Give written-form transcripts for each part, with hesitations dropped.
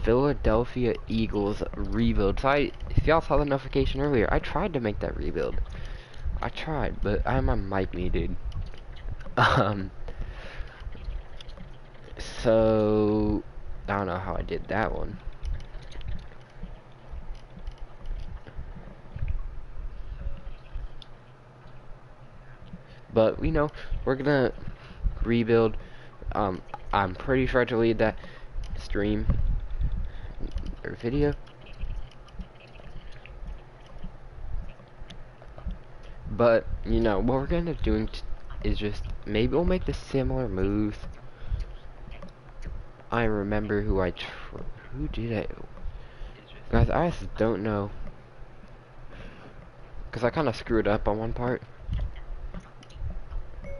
Philadelphia Eagles rebuild. So if y'all saw the notification earlier, I tried to make that rebuild. I tried, but my mic muted. So I don't know how I did that one. But you know, we're gonna rebuild. I'm pretty sure I deleted that stream or video. But you know what we're gonna do is just maybe we'll make the similar moves. I remember who did I? Guys, I just don't know, cause I kind of screwed up on one part.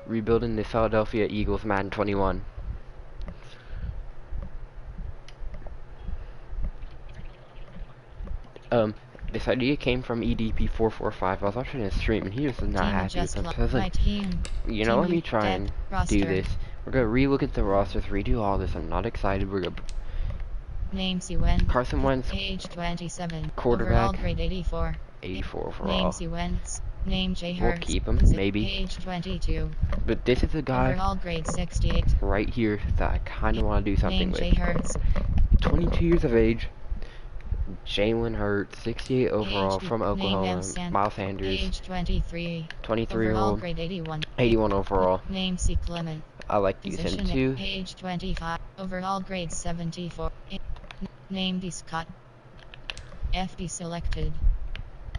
Rebuilding the Philadelphia Eagles Madden 21. This idea came from EDP445. I was watching his stream and he was not happy with them. So I was like, you know, let me try and do this. We're gonna relook at the rosters, redo all this. I'm not excited. We're gonna name C. Wentz. Carson Wentz, age 27. quarterback. Overall grade 84. 84 overall. Name C. Wentz. Name J. We'll Hurts. keep him, maybe. Age 22. But this is a guy Overall grade 68. right here that I kind of want to do something name with. J. Hurts. 22 years of age. Jalen Hurts, 68 overall from Oklahoma. Miles Sanders, age 23. 23-year-old, grade 81. 81 overall. Name C. Clement. I like to use him too. Age 25. Overall grade 74. Name D. Scott. FD selected.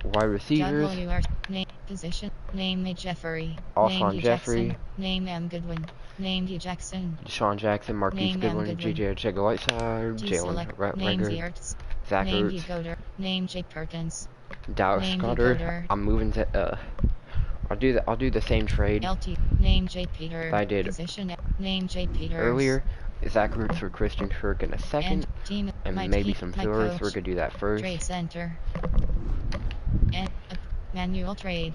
Wide receivers. WR. Name position. Name A. Jeffrey. Alshon name Jeffrey. Jackson. Name M. Goodwin. Name D. Jackson. Deshaun Jackson, Marquise Goodwin, J.J. Arcega-Whiteside, Jalen Rager, Zach name D. Ertz, Goder. Name J. Perkins. Dallas name Goedert. I'm moving to I'll do the same trade LT. Name J. Peter. I did Position. Name J. Peters. earlier. Zach Ertz for Christian Kirk in a second, and maybe some fillers. We're gonna do that first. Trade center. And manual trade.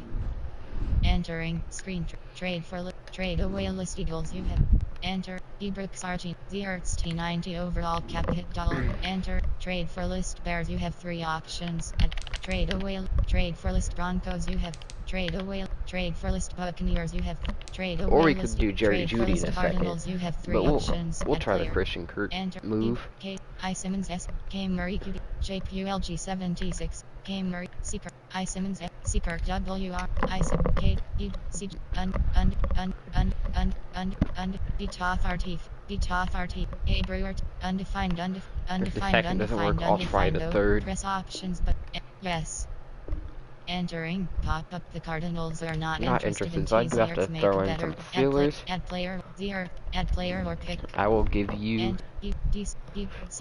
Entering screen trade for trade away list Eagles. You have enter Ebrook Sargent the Ertz T90 overall cap hit dollar. Enter trade for list Bears. You have 3 options. At trade away trade for list Broncos. You have trade away trade for list Buccaneers. You have trade away. Or we could do Jerry Jeudy in a Cardinals. second. You have 3 But options. we'll try player. the Christian Kirk move. K. I. Simmons S. K. Murray Q. JPULG 76. K. Murray C. Per. I. Simmons S. C. Per. WR. I. K. E. C. B. Toff RT. B. Toff RT. A. Brewer. Undefined. If the second doesn't work, I'll try the third. Press options, but yes. Entering pop-up. The Cardinals are not interested in so I do have to throw in some feelers. Add player or pick. I will give you. What did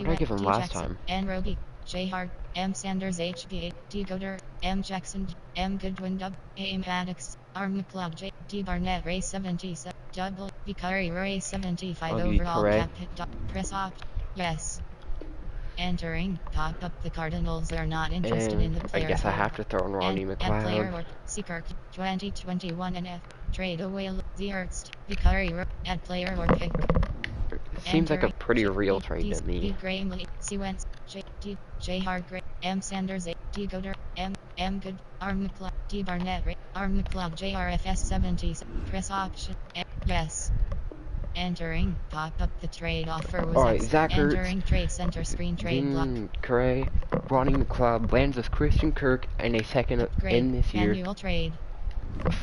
I give him last time? N. Roby, J. Hart, M. Sanders, HB8, D. Goder, M. Jackson, M. Goodwin, Dub, A. Maddox, R. McLeod, J. D. Barnett, Ray 77, Double, B. Curry, Ray 75 overall cap hit. Press opt. Yes. Entering pop-up. The Cardinals are not interested in the player. I guess I have to throw in Ronnie McLeod. Player or Seekirk 2021 and F. Trade away the Ertz. B. Curry, add player or pick. Seems like a pretty real trade to me. D. Graham Lee, C. Wentz, J. Hargrave, M. Sanders, A. D. Goder, M. Good, R. McLeod, D. Barnett, R. McLeod, JRFS 70. Press option. Yes. Entering pop-up. The trade offer was alright, Zach Ertz, entering trade center screen trade block. Curry, Ronnie McLeod lands with Christian Kirk and a second in this year. Manual trade.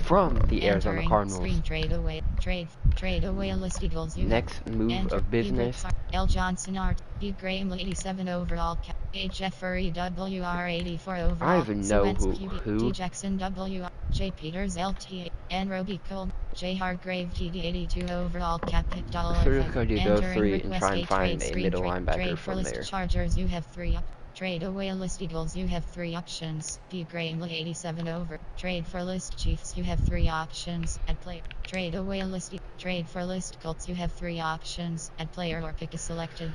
From the Arizona Cardinals. Screen trade away list Eagles. Next move of business. L. Johnson Art, B. Graham 87 overall cap. H. Jeffrey WR 84 overall. I even know who. D. Jackson WR. J. Peters LT. N. Roby Cole. J. Hargrave TD 82 overall cap hit dollar. So we're just gonna do those 3 and try and find a middle linebacker from there. Chargers. You have 3 up. Trade away list Eagles. You have 3 options. D. Graham 87 over. Trade for list Chiefs. You have 3 options. Add player. Trade away list. Trade for list Colts. You have 3 options. Add player or pick is selected.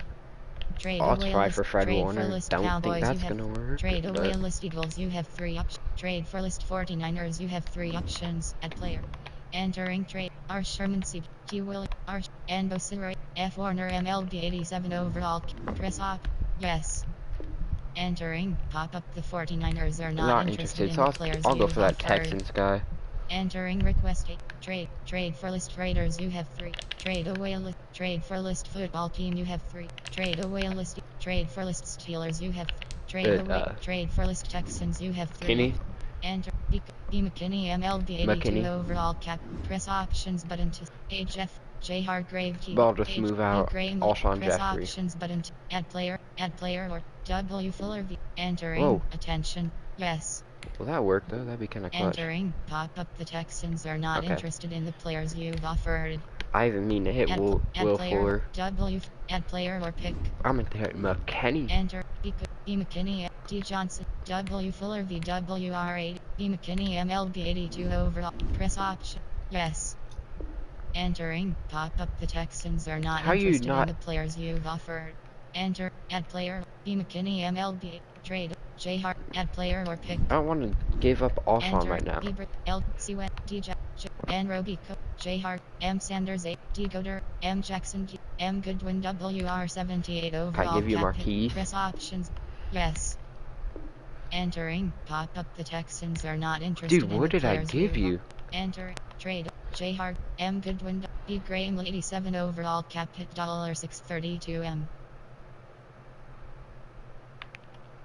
I'll try for Fred Warner. Don't think that's gonna work. Trade away list Eagles. You have 3 options. Trade for list 49ers. You have 3 options. Add player. Entering trade. R. Sherman C. T. Will. R. N. Bosseroy. F. Warner MLB 87 overall. Press off. Yes. Entering. Pop up. The 49ers are not Not interested interested, in so the players I'll go you've for that offered. Texans guy. Entering request a trade. Trade for list Raiders you have 3. Trade away a list. Trade for list football team you have 3. Trade away a list. Trade for list Steelers you have 3. Trade away. Trade for list Texans you have 3. Kenny? Enter. B McKinney MLB 82 McKinney. overall cap. Press options button to HF. J Hargrave key. But I'll just H move B out Graham. Alshon Press Jeffrey. options button to add player or W Fuller V. Entering. Whoa. Attention. Yes. Will that work though? That'd be kind of clutch. Entering. Pop up. The Texans are not Okay. interested in the players you've offered. I even mean to hit Will player, Fuller. add player or pick. I'm gonna hit McKinney. Enter. B McKinney. D Johnson. W Fuller VWR8. B McKinney MLB 82 overall. Press option. Yes. Entering. Pop up. The Texans are not How you interested in not? the players you've offered. Enter. Add player. B McKinney MLB. Trade. J Hart. Add player or pick. I don't want to give up Alshon right now. L C Wet D J N Robico J Hart M Sanders A Decoder M Jackson G M Goodwin WR 78 overall. Can I give you Marquise? Press options. Yes. Entering. Pop up. The Texans are not interested Dude, in what the did I players give you? Enter. Trade. J Hart M Goodwin B Graham 87 overall cap hit $632 M.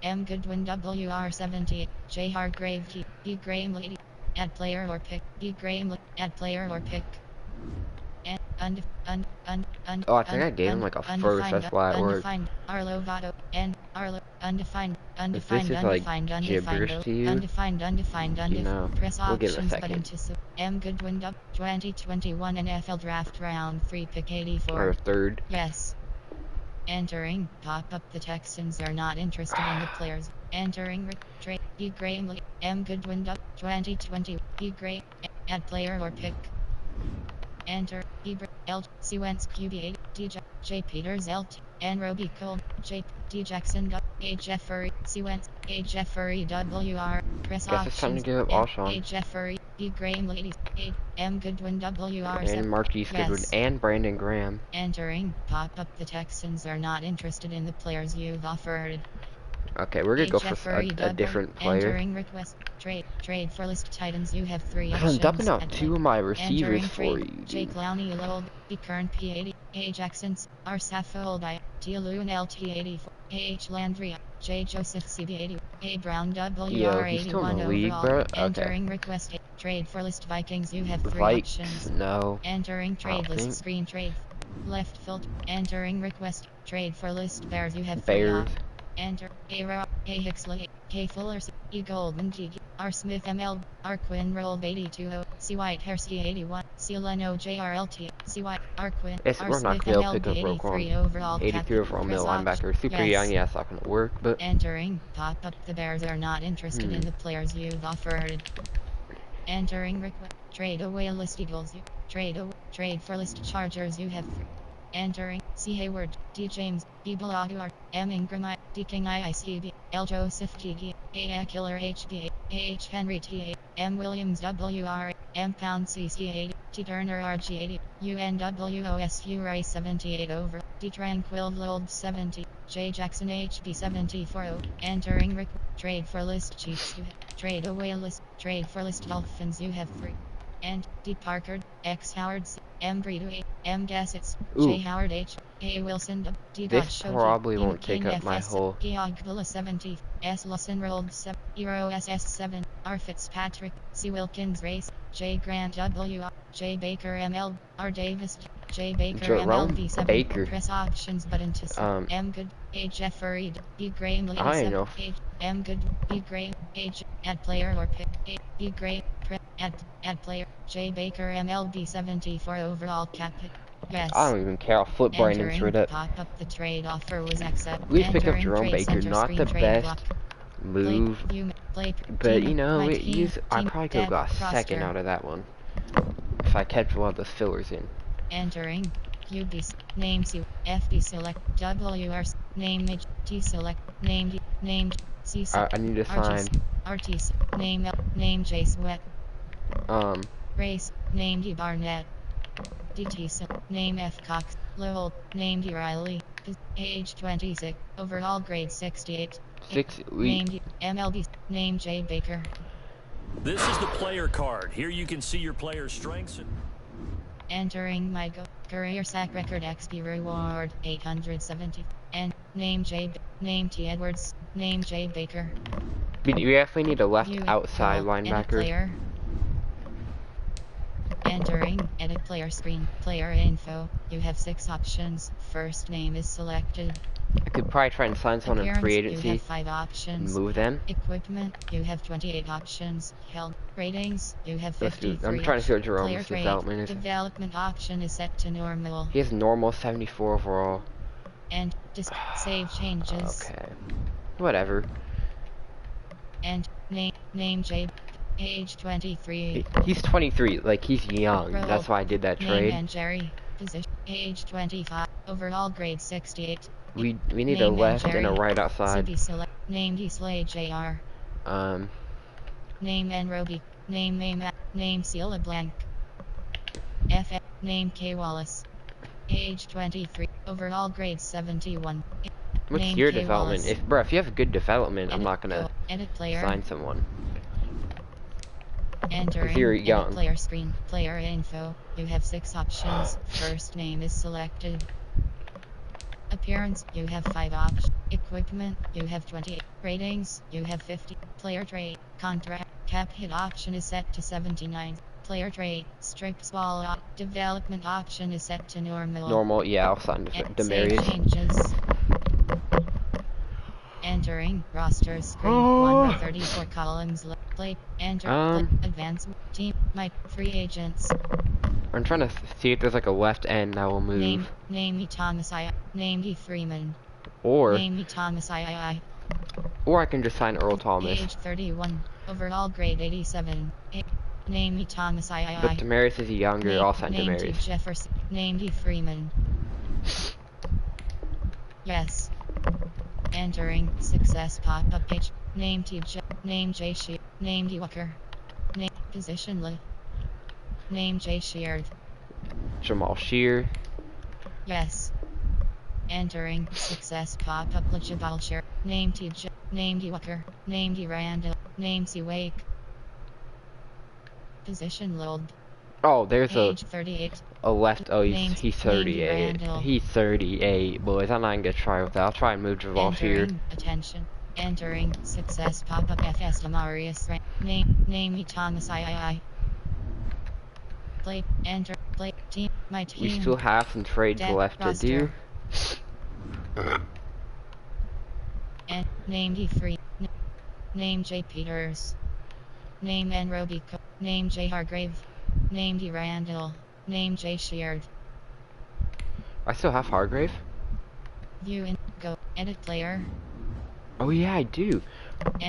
M Goodwin WR 78 J Hargrave Key B Graham Lady add player or pick B Graham add player or pick and Oh, I think I gave him like a first. That's why it worked. Arlo Votto and Arlo undefined If this is like gibberish to you, you know, press we'll give it a options button second. to M Goodwin 2021 NFL draft round 3 pick 84 Or a third. yes. Entering. Pop up. The Texans are not interested in the players. Entering. Trade. B Graham. M Goodwin. 2020. B Graham. Add player or pick. Enter. B L C Wentz QB8. J Peters L N Roby Cole. J D Jackson. A Jeffrey. C Wentz. A Jeffrey WR. Press Guess it's time to options. give up Alshon. A Jeffrey. B Graham Ladies. A M Goodwin WR. And Marquise Goodwin and Brandon Graham. Entering. Pop up. The Texans are not interested in the players you've offered. Okay, we're gonna go for a different player. Entering request. Trade for list Titans. You have 3 I'm options. dumping out 2 of my receivers for you. Jake Lowney Lowell. B Kern P80. A Jacksons. R Saffold I. T Loon LT84. A Landry. J Joseph CB80. A Brown WR81 he's still in the league, overall. bro. Entering request. Trade for list Vikings. You have 3 Vikes, options. no. Entering trade list screen trade. Left filter. Entering request. Trade for list Bears. You have 3 Bears. Enter. A Hicksley. K Fuller. E Goldman G. R Smith ML. R Quinn Roll 82. C White Hersky 81. C Leno JRLT. C White. R Quinn. We're not Smith gonna be able to pick MLB up 83 overall. 83 overall middle linebacker. Super young, yeah, it's not gonna work, but Entering. Pop up. The Bears are not interested in the players you've offered. Entering request. Trade away list Eagles. Trade for list Chargers. You have 3. Entering. C Hayward. D James. B Balaguer. M Ingram. D King IICB. L Joseph Kiki. A Killer HB. H Henry T. M Williams WR. M Pound CC80. T Turner RG80. UNWOSU Ray 78 over. D Tranquil Lold 70. J Jackson HB 74. Entering trade for list Chiefs. You have trade away list. Trade for list Dolphins. You have 3. And D Parker. X Howard C. M Bredo M Gassets. J Howard H. A Wilson D. this probably won't take up my whole. Giogvilla 70. S. Lawson rolled 7. Eero SS 7. R. Fitzpatrick. C. Wilkins Race. J. Grant W. J. Baker ML. R. Davis. J. Baker MLB 7. Baker. Press options button to M. Good. A. Jeffrey. B. Graham Lady 7. know. H. M. Good. B. Graham. H. Add player or pick. A. B. Graham. Add player. J. Baker MLB 74 overall cap hit. Yes. I don't even care. I'll flip Brandon straight up. Pop up. The trade offer was accepted. Please pick up Jerome Baker. Not the best move, but you know, I probably could have got a second out of that one if I kept one of the fillers in. Entering. QB name C FB select WR name H T select name C I need to sign RT name J Sweat race name D Barnett DT name F Cox Lowell name D Riley Age 26. Overall grade 68. We Named MLB. Name Jay Baker. This is the player card. Here you can see your player's strengths. Entering my career sack record XP reward 870. And name T Edwards. Name Jay Baker. we definitely need a left outside Edit linebacker. player. Entering edit player screen. Player info. You have 6 options. First name is selected. I could probably try and sign someone in free agency. You have 5 options. Move them. Equipment. You have 28 options. Held ratings. You have 53. I'm trying to see what Jerome's development is. Development option is set to normal. He has normal 74 overall. And save changes. Okay. Whatever. And name J. Age 23. He's 23. Like, he's young. Role. That's why I did that trade. Name and Jerry. Position. Age 25. Overall grade 68. We need a left and a right outside. Name D Slay JR. Name N Roby. Name Seal Blank. Name K Wallace. Age 23. Overall grade 71. What's name your K development? Wallace. If you have good development, I'm not gonna edit player. sign someone. Entering you're young. player screen. Player info. You have 6 options. First name is selected. Appearance. You have 5 options. Equipment. You have 28. Ratings. You have 50. Player trait. Contract. Cap hit option is set to 79. Player trait. Strict ball. Development option is set to normal. Normal. Yeah, I'll sign Save changes. Entering roster screen. 134 columns. Play. Enter. Advance. Team. My free agents. I'm trying to see if there's like a left end that will move. Name me Thomas I. Name me Freeman. Or name me Thomas I. Or I can just sign Earl Thomas. Age 31. Overall grade 87. Name me Thomas I. But Damaris is younger. I'll sign Damaris. Name Jefferson. Name D Freeman. Yes. Entering success pop-up page. Name T J. Name J Shear. Name D Walker. Name position Lee. Name J Sheard. Jamal Shear. Yes. Entering success pop-up Jabal Shear. Name T J. Name D Walker. Name D Randall. Name C Wake. Position load. Oh, there's Age 38. a left. Oh, he's 38. He's 38, boys. I'm not gonna try with that. I'll try and move Jamal Shear. Attention. Entering success pop-up FS Lamarius. Name me Thomas I. Play. Enter. Play. Team. My team. We still have some trades left to do. And name D Free. Name J Peters. Name N Robico. Name J Hargrave. Name D Randall. Name J Sheard. I still have Hargrave. View and go. Edit player. Oh yeah, I do.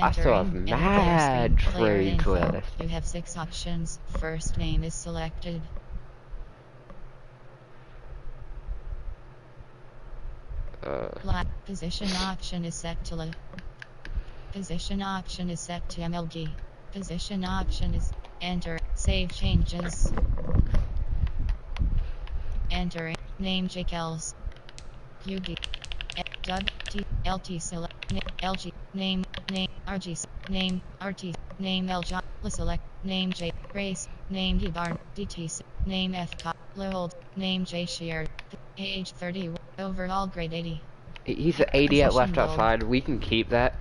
I still have mad trades left. You have 6 options. First name is selected. Position option is set to low. Position option is set to MLG. Position option is enter. Save changes. Entering. Name Jake Els. UB. Doug T. LT select. LG. Name RG. Name RT. Name L John. Select. Name J. Race. Name D Barn. DT. Name F. Lold. Name J Shear. Age 30. Overall grade 80. He's at 80 at left outside. We can keep that.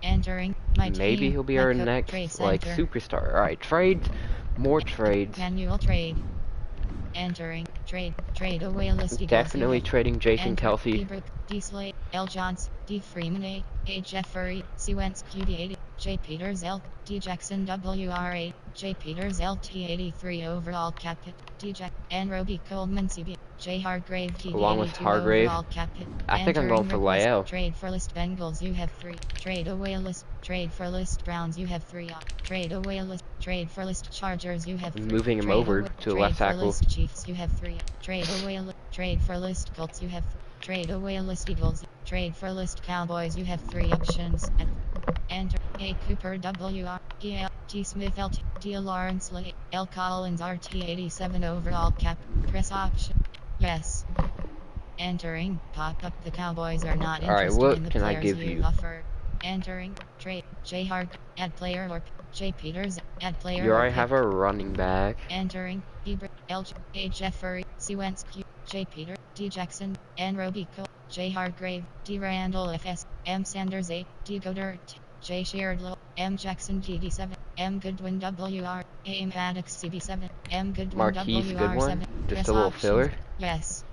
Entering my Maybe team, he'll be our next like superstar. All right, trades. More trades. Manual trade. Entering trade away list. Definitely trading Jason Kelsey. D Slate, L Johns, D Freeman 8, A Jeffery, C Wentz QD 80, J Peters L, D Jackson WR 8, J Peters LT 83 overall cap hit, D Jack, N Roby Coleman CB, J Hargrave TD along with Hargrave. Overall cap hit. I think I'm going for Lael. Trade for list Bengals you have 3. Trade away list. Trade for list Browns you have 3. Trade away list. Trade for list Chargers you have 3. Moving him over to left tackle. List Chiefs you have 3. Trade away trade for list Colts you have 3. Trade away list Eagles. Trade for list Cowboys you have 3 options. Enter A Cooper WR E L T Smith LT D Lawrence L Collins RT 87 overall cap. Press option. Yes. Entering pop-up. The Cowboys are not Alright, interested in what the can I players give you've you? offered. Entering trade. J Hard. Add player or J Peters. Add player You or already pick. have a running back. Entering Ebra. L A Jeffrey. C Wentz. Q J Peter. D Jackson. N Robico. J Hardgrave. D Randall FS. M Sanders 8. D Godert. J Sheardlow. M Jackson GD7. M Goodwin WR. A Maddox CB7. M Goodwin Marquise Goodwin. WR7. Just Press a little options. filler. Yes.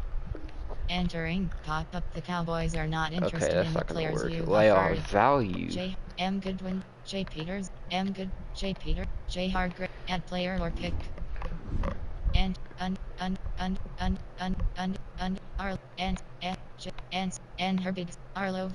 Entering pop-up. The Cowboys are not Okay, interested that's in the not gonna players work. you've Layoff offered. value. J M Goodwin. J Peters. M Good. J Peter. J Hardgrave. Add player or pick. And R and J and Herbig Arlo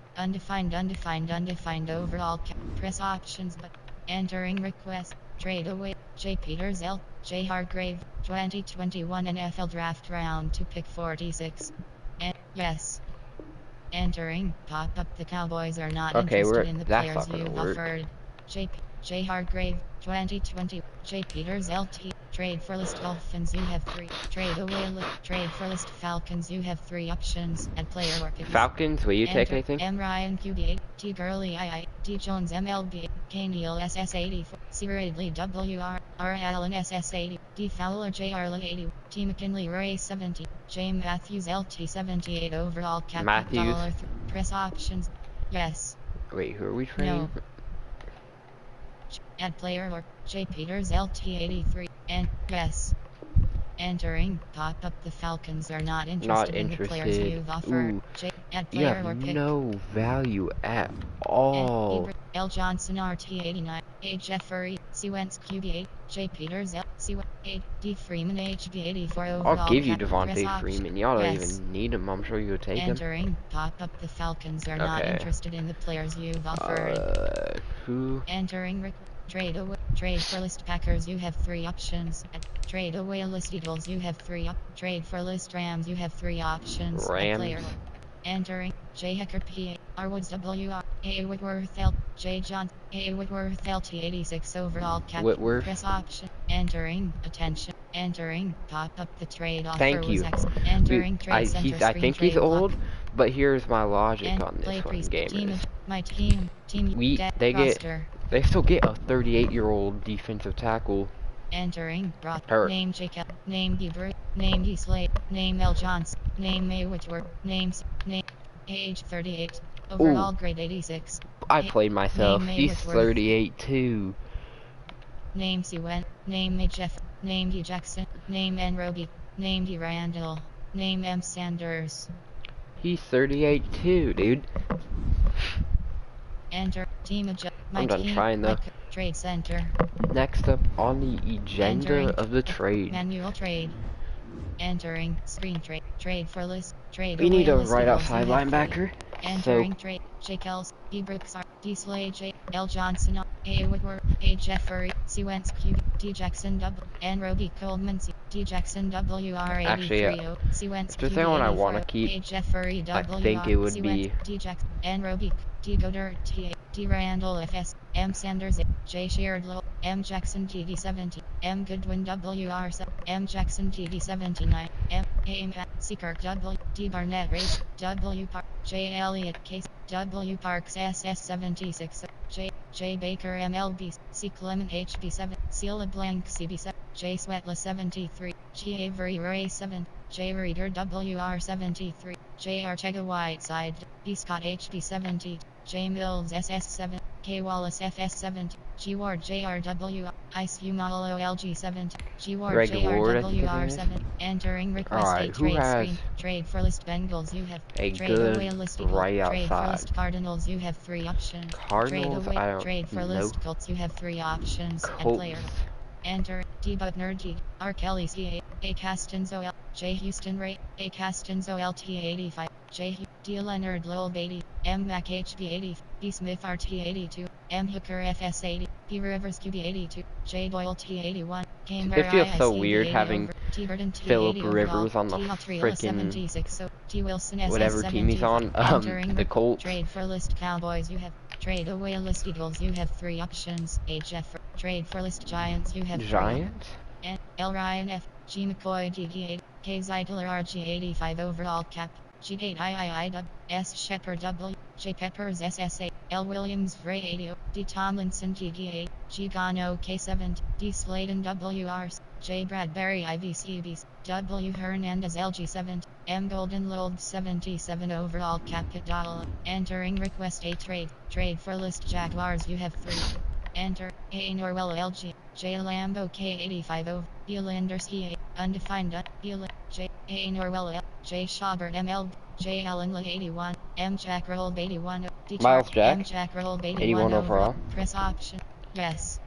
undefined overall press options but entering request trade away J Peters L J Hargrave 2021 NFL draft round to pick 46 and yes. Entering pop-up. The Cowboys are not Okay, interested in the that's players not gonna you've work. offered. J Hardgrave 2020 J Peters LT trade for list Dolphins you have 3 trade away trade for list Falcons you have 3 options and player or picks. Falcons, will you take Enter anything? M Ryan QB8 T Gurley II D Jones MLB K Neal SS84 C Ridley WR R Allen SS80 D Fowler J Arlen 80 T McKinley Ray 70 J Matthews LT 78 overall cap Matthews. press options yes Wait, who are we no trading? add player or J Peters LT 83 and yes. Entering pop-up. The Falcons are not interested in the players you've offered. Ooh, Add you player have or pick. no value at all. L Johnson RT89. A Jeffrey. C Wentz QB8. J Peters L. C A D Freeman HB84 I'll overall give you cap. Press Devontae option. Freeman. Y'all don't Yes. even need him. I'm sure you'll take him. Entering pop-up. The Falcons are not Okay. interested in the players you've offered. Who? Entering trade away. Trade for list Packers. You have 3 options. Trade away list Eagles. You have 3 trade for list Rams. You have 3 options. Rams. Entering J Hecker P R Woods WR A Whitworth L J John A Whitworth LT 86 overall cap. Whitworth. Press option. Entering attention. Entering pop up. The trade offer Thank was you. Entering trade center I screen think he's trade old, block. but here's my logic And on play this one, priest team gamers. my team roster. They still get a 38-year-old defensive tackle. Entering Hurt. name Jacob name Debrew name D Slade name L Johnson name May Whitworth names name age 38 overall grade 86. I played myself. Name May He's Whitworth 38 too. Name C Went name May Jeff name D Jackson name N Roby name D Randall name M Sanders. He's 38 too, dude. Enter team adjust I'm done trying though. Trade center. Next up on the agenda of the trade. Manual trade. Entering screen trade. Trade for list. Trade We need a list right Eagles, outside you have linebacker. Entering trade. J Kels. D Brooks R. D Slade J. L Johnson. A Whitworth. A Jeffrey. C Wentz Q. D Jackson W. N Roby Coleman C. D Jackson WR 83 C Wentz Q. If there's anyone I want to keep, A Jeffrey W. I think it would be D Jackson. N Roby. D Godert T. D Randall FS. M Sanders J Sheardlow. M Jackson TV 70, M Goodwin WR7, M Jackson TV 79, M A C Kirk W, D Barnett Race, W Park, J Elliott Case, W Parks SS 76, J Baker MLB, C Clement HB7, C LeBlanc CB7, J Sweatla 73, G Avery Ray 7, J Reader WR 73, J Archega Whiteside, B Scott HB 70, J Mills SS7, K Wallace FS70, G Ward JRW, Ice Humalo LG70, G Ward JRWR7, entering request a trade screen, trade for list Bengals you have, trade away list Eagles, trade for list Cardinals you have 3 options, trade away, trade for list Colts you have 3 options, and player. Enter, D Butner D, R Kelly CA, A Castanzo L, J Houston Ray, A Castanzo LT85, J D Leonard Lowell Beatty, M Mac HB80, B Smith RT82, M Hooker FS80, P Rivers QB82, J Doyle T81, It feels so weird having Philip Rivers on the freaking T Wilson whatever team he's on. The Colts. Trade for list Cowboys you have. Trade away list Eagles you have 3 options. A Jeff. Trade for list Giants you have 3. Giants? L Ryan F. G McCoy DD8. K Zeidler RG85 overall cap. G8 dub. S Shepard W. J Peppers SSA. L Williams Ray 80. D Tomlinson GG8. G Gano K7. D Sladen WRs. J Bradbury IVCBs. W Hernandez LG7. M Golden Lold 77 overall capital. Entering request a trade. Trade for list Jaguars you have 3. Enter. A Norwell LG. J Lambo K85 over. B Landers He. Undefined. J. A Norwell L. J Schaubert ML. J Allen 81. M Jack Roll 81. D Miles Jack, M Jack Roll 81 81 overall. Press option. Yes.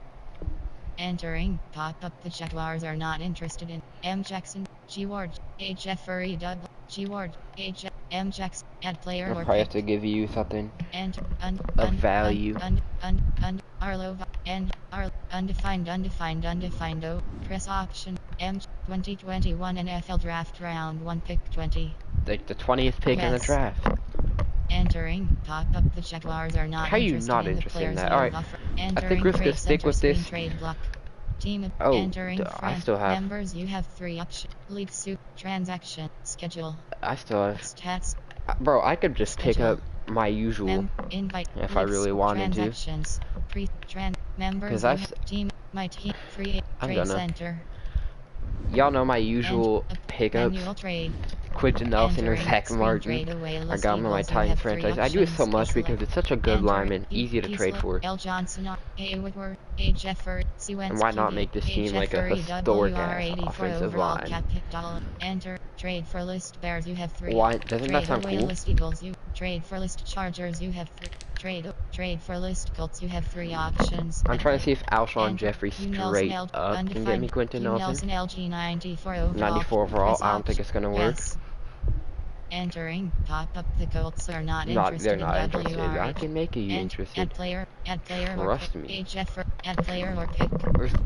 Entering. Pop up the Jaguars are not interested in. M Jackson. G Ward. A Jeffrey Doug. G Ward. A M Jackson. Add player I'll or probably pick. have to give you something And of value. Arlo and undefined oh press option M 2021 NFL draft round 1 pick 20. Like the 20th pick in the Yes. draft. Entering. Pop up the Jaguars are not How are you interested not in the interested in players that? you Alright. offer. I think Entering we're just gonna trade stick center with screen this. trade block. Team Oh, entering I friend still have. members you have 3 options. League suit transaction schedule. I still have. Stats Bro, I could just pick schedule. up my usual Invite if I really wanted to. transactions members Because team my team free I'm trade gonna. center Y'all know my usual and pickups. manual trade. Quentin Nelson or Entering Zach screen Martin. trade away I list got him on my Eagles, you Titans have 3 franchise. I do it so options. much because it's such a good Entering lineman, easy to trade for. L Johnson A Woodward A Jeffrey C And Wentz why not QB make this A team like a Jeffrey historic ass WR84 offensive overall line? capital. Enter trade for list Bears you have 3. Why doesn't that Trade sound away cool? list Eagles you trade for list Chargers you have 3. Trade for list Colts you have 3 options. I'm trying to see if Alshon Enter Jeffrey Nelson straight L up can get me Quentin Nelson. LG 94 overall. 94 overall. Press I don't think it's gonna work. Yes. Entering pop up the Colts are not They're interested not in interested. WR. I can make you interested. Add player Trust or me. add player or pick.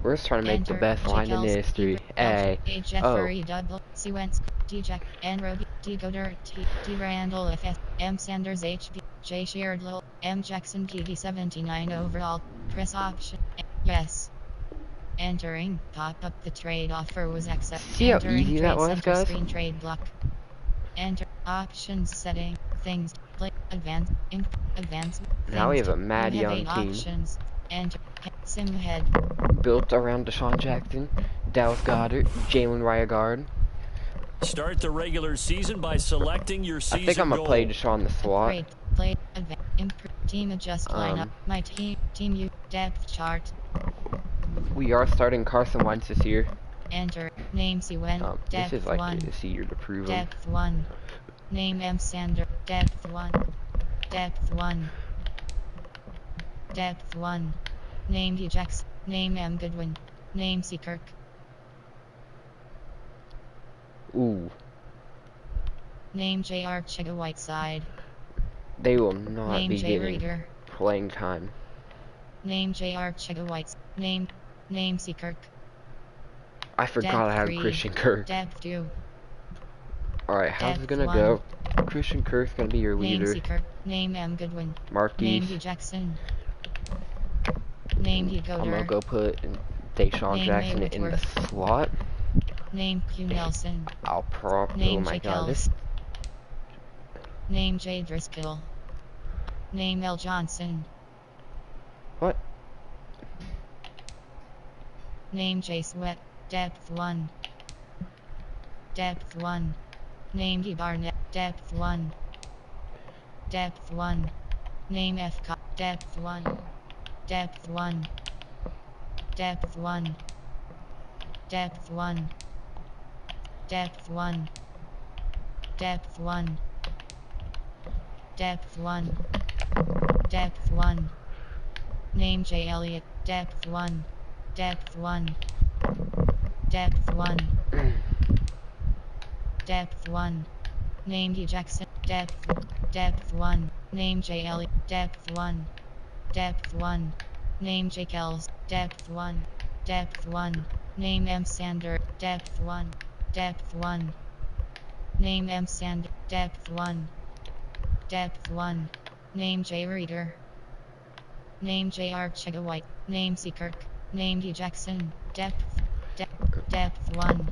We're just trying to make the best line in history. Hey. Oh. Double C Wentz D Jack N Roby D Goder D Randall FS M Sanders HB J Sheard Lil M Jackson GD 79 overall. Press option. Yes. Entering. Pop up the trade offer was accepted. See how easy that was, guys? Screen trade block. Enter options setting things play advance Now we have a you mad have young 8 team options. Enter sim head built around Deshaun Jackson, Dallas Goddard, Jalen Ryagard. Start the regular season by selecting your season I think I'm gonna goal. play Deshaun the slot. play team adjust lineup. My team you depth chart. We are starting Carson Wentz this year. Enter name C when This is depth like 1 this year to prove him. depth 1 name M Sander depth 1 depth 1 depth 1 name D Jackson name M Goodwin name C Kirk Ooh, name J Archega Whiteside they will not name be J getting Reader playing time. name J Archega Whites name C Kirk I forgot I had Christian Kirk. depth 2 Alright, how's it gonna 1. go? Christian Kirk's gonna be your name leader. C Kirk name M Goodwin Marquise. name D Jackson name D Goder I'm gonna go put Deshaun name Jackson in the slot. name Q Nelson I'll name oh my J god, Kells this name J Driscoll name L Johnson what? name J Sweat depth 1 depth 1 name D Barnett depth 1 depth 1 name F depth 1 depth 1 depth 1 depth 1 depth 1 depth 1 depth 1 depth 1 name J Elliott depth 1 depth 1 depth 1 depth 1 name D Jackson depth 1 name J Elliott depth 1 depth 1 name J Kells depth 1 depth 1 name M Sander depth 1 depth 1 name M Sander depth 1 depth 1 name J Reader name J Archega White name C Kirk name D Jackson depth 1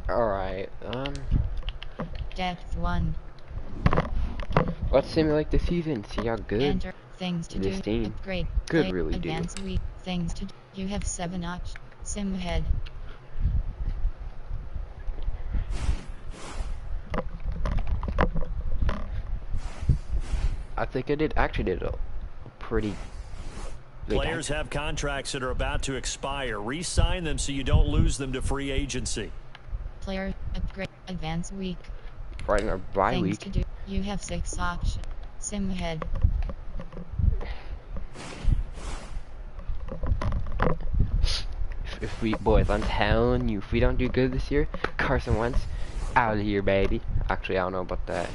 Alright, Depth 1. let's simulate the season, see how good Enter. Things to this do. team Upgrade. could Play. really do. Advance week. Things to do. You have 7 options. Sim ahead. I think I actually did a pretty Players have contracts that are about to expire. Re-sign them so you don't lose them to free agency. Player. Upgrade. Advance week. right in our bye Things week. to do. You have 6 options. Sim ahead. If we, boys, I'm telling you, if we don't do good this year, Carson Wentz, out of here, baby. Actually, I don't know about that.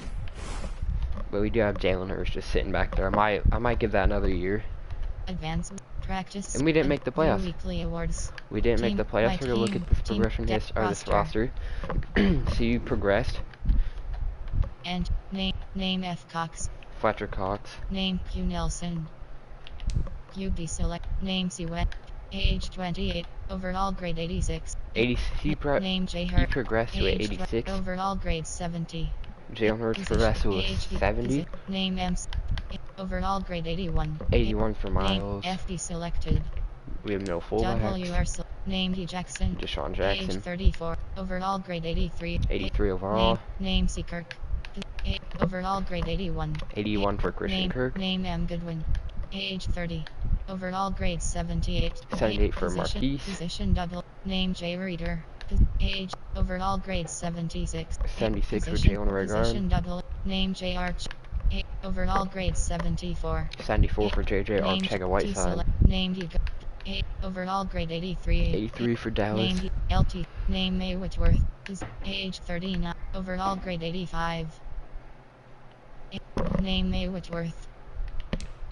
But we do have Jalen Hurts just sitting back there. I might give that another year. Advance practice. And we didn't make the playoffs. Weekly awards. We didn't make the playoffs. We're gonna look at this Team progression or this roster. See, you progressed. And name F Cox. Fletcher Cox. Name Q Nelson. QB select. Name C Wet. Age 28. Overall grade 86. Name J Hurt. He progressed to 86. Overall grade 70. Jalen Hurts progressed to a 70. Name M. Overall grade 81. 81 for Miles. Name FD selected. We have no fullbacks. Name D Jackson. Deshaun Jackson. Age 34. Overall grade 83. 83 overall. Name C Kirk. Overall grade 81. 81 for Christian Kirk. Name M Goodwin. Age 30. Overall grade 78. 78 for Marquise. Position double. Name J Reader. Age. Overall grade 76. 76 for Jalen Position Raygard. double. Name J Arch. Overall grade 74. 74 for JJ Arcega-Whiteside. Name D. Overall grade 83. 83 for Dallas. Name LT. Name May Whitworth. Age 39. Overall grade 85. Name May Whitworth.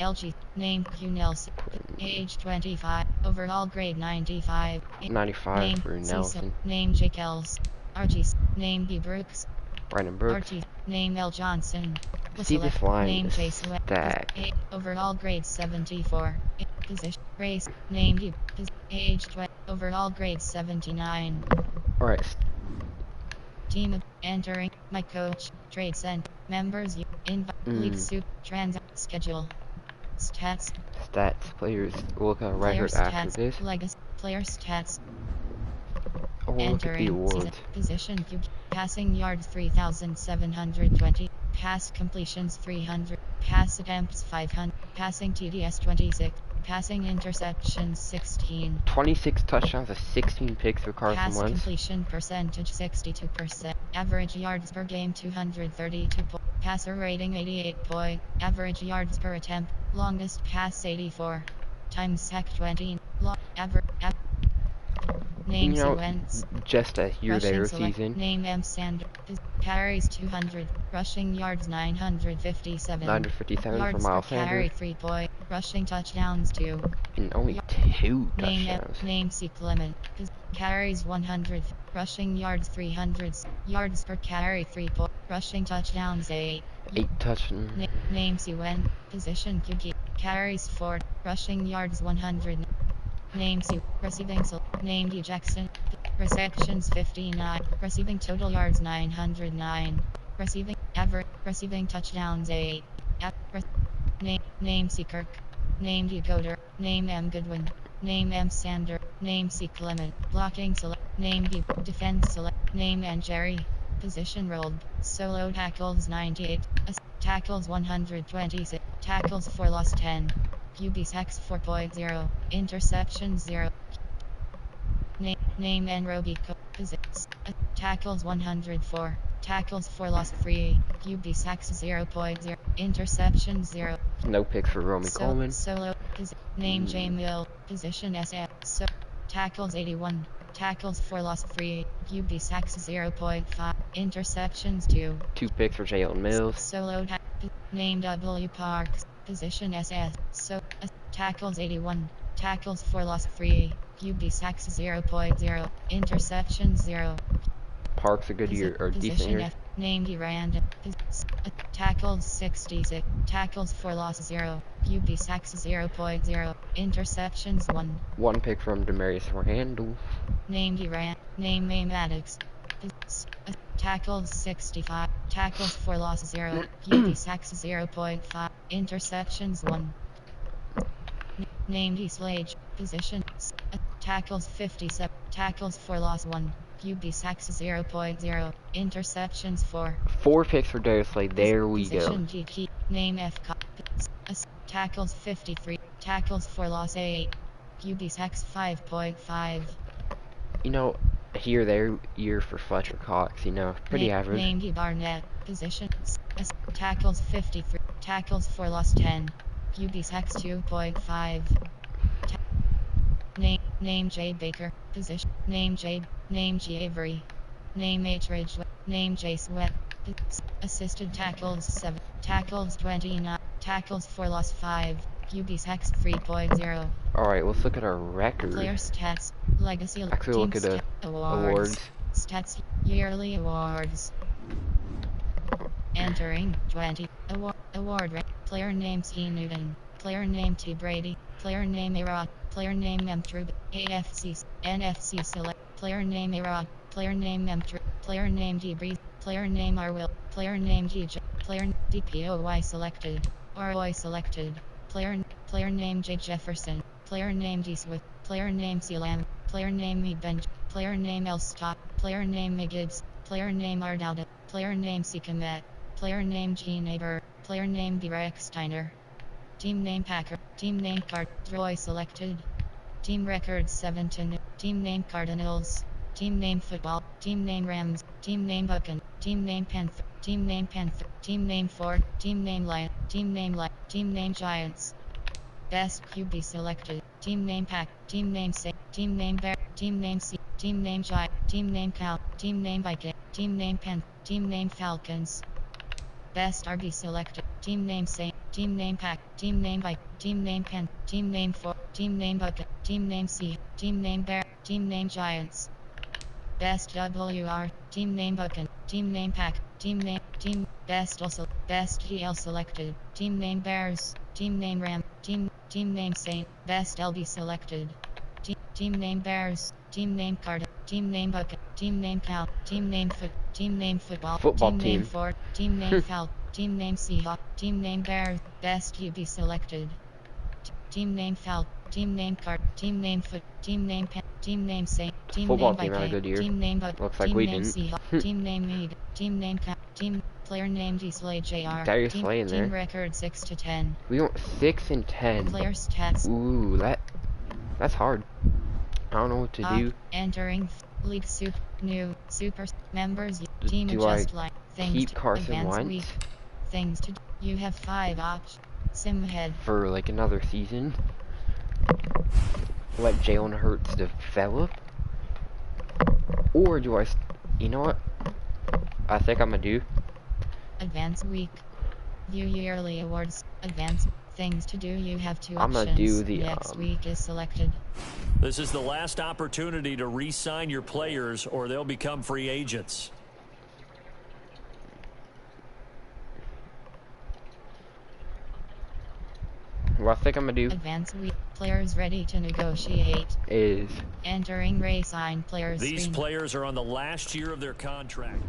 LG. Name Q Nelson. Age 25. Overall grade 95. 95 name for Cecil. Nelson. Name Jake Els. Archie's. Name B. Brooks. Brandon Brooks. Archie. Name L. Johnson. See, this line name is Chase stacked. Overall grade 74. Position. Race. Name D. Age 20. Overall grade 79. Alright. Team entering. My coach. Trade sent. Members. Invite. League suit. Schedule. Stats. Players. We'll look at right here after this. Legacy. Player stats. Oh, we'll look at the awards. Position. Passing yards 3,720. Pass completions 300. Pass attempts 500. Passing TDS 26. Passing interceptions 16. 26 touchdowns to 16 picks for Carson Pass Wentz. completion percentage 62%. Average yards per game 232. Passer rating 88 point. Average yards per attempt. Longest pass 84. Time sack 20. Average. Name Wentz. Just a year there season. Name M. Sander. Carries 200. Rushing yards 957. 957 yards for Miles per carry Sanders. 3 point. Rushing touchdowns 2. And only 2 touchdowns. Name C. Clement. Carries 100. Rushing yards 300. Yards per carry 3 point. Rushing touchdowns 8. 8 touchdowns. Name C. Wen. Position QB. Carries 4. Rushing yards 100. Name C. Receiving Name D. Jackson. Receptions 59. Receiving total yards 909. Receiving average. Receiving touchdowns 8. Name C. Kirk. Name D. Goder. Name M. Goodwin. Name M. Sander. Name C. Clement. Blocking select. Name D. Defense select. Name N. Jerry. Position rolled. Solo tackles 98. Tackles 126. Tackles for loss 10. QB sacks 4.0. Interceptions 0. Name N. Robico. Tackles 104. Tackles for loss 3. QB sacks 0.0. Interceptions 0. No picks for Romy Coleman. Solo. Name J. Mill. Position SF. Tackles 81. Tackles for loss 3. QB sacks 0.5. Interceptions 2. 2 picks for Jalen Mills. Solo. Name W. Parks. Position SS. Tackles 81. Tackles for loss 3. QB sacks 0.0. Interceptions 0. Parks a good year or decent year. Name D. Random. Tackles 66. Tackles for loss 0. QB sacks 0.0. Interceptions 1. 1 pick from Demarius Randall. Name D. Name May Maddox. Tackles 65. Tackles for loss 0. QB sacks 0.5. Interceptions 1. Name Slage. Position. Tackles 57. Tackles for loss 1. QB sacks 0.0. Interceptions 4. 4 picks for Darius Slay. There we go. Position G key. Name F. Tackles 53. Tackles for loss 8. QB sacks 5.5. You know, here, there, year for Fletcher Cox, you know, pretty average. Name D. Barnett. Position. Tackles 53. Tackles for loss 10. QB sacks 2.5. Name J. Baker. Position. Name J. Name G. Avery. Name H. Ridgeway. Name J. Sweat. Assisted tackles 7. Tackles 29. Tackles for loss 5. QB sacks 3.0. Alright, let's look at our record. Player stats. Legacy. Actually, look at the awards. Stats. Yearly awards. Entering 20. Award rank. Player name C. Newton. Player name T. Brady. Player name Iraq. Player name M. Trub. AFC. NFC select. Player name Iraq. Player name M. Trub. Player name D. Breeze. Player name R. Will. Player name G. Player DPOY selected. ROI selected. Player name J. Jefferson. Player name D. Swift. Player name C. Lamb. Player name E. Bench. Player name L. Scott. Player name A. Gibbs. Player name R. Dowda. Player name C. Komet. Player name G. Neighbor. Player name B. Rex Steiner. Team name Packer. Team name Card. Roy selected. Team record 7 to 0. Team name Cardinals. Team name Football. Team name Rams. Team name Buccan. Team name Panther. Team name Panther. Team name Ford. Team name Lion. Team name Lion. Team name Giants. Best QB selected. Team name Pack. Team name Say. Team name Bear. Team name C. Team name Giant. Team name Cal. Team name Viking. Team name Pen. Team name Falcons. Best RB selected. Team name Say. Team name Pack. Team name Viking. Team name Pen. Team name Ford. Team name Buccan. Team name C. Team name Bear. Team name Giants. Best WR. Team name Buccan. Team name Pack. Team name. Team. Best also. Best GL selected. Team name Bears. Team name Ram. Team name Saint. Best LB selected. Team name Bears. Team name Card. Team name Buccan. Team name Cal. Team name Foot. Team name Football. Football team team. Name Ford. Team name Fal. Team name Seahawk. Team name Bears. Best QB selected. Team name Fal. Team name Card. Team name Foot. Team name Pen. Team name Saint. Team Football name team had a good year. Team name Buck. Looks like team we name didn't. Seahawk. Team name Mead. Team name Cap. Team player name D Slay JR. Darius Slay in there. Team record 6 to 10. We went 6 and 10. Player stats. Ooh, that's hard. I don't know what to do. Entering league new super members. Team Do just I like things keep to Carson advance Wentz week. Things to do. You have 5 options. Sim head. for like another season? Let Jalen Hurts develop? Or do I, you know what? I think I'm gonna do. Advance week. View yearly awards. Advance things to do. You have 2 I'm options. gonna do the Next week is selected. This is the last opportunity to re-sign your players or they'll become free agents. What I think I'm gonna do Advance week. Players ready to negotiate. is Entering re-sign players. These screen. players are on the last year of their contract.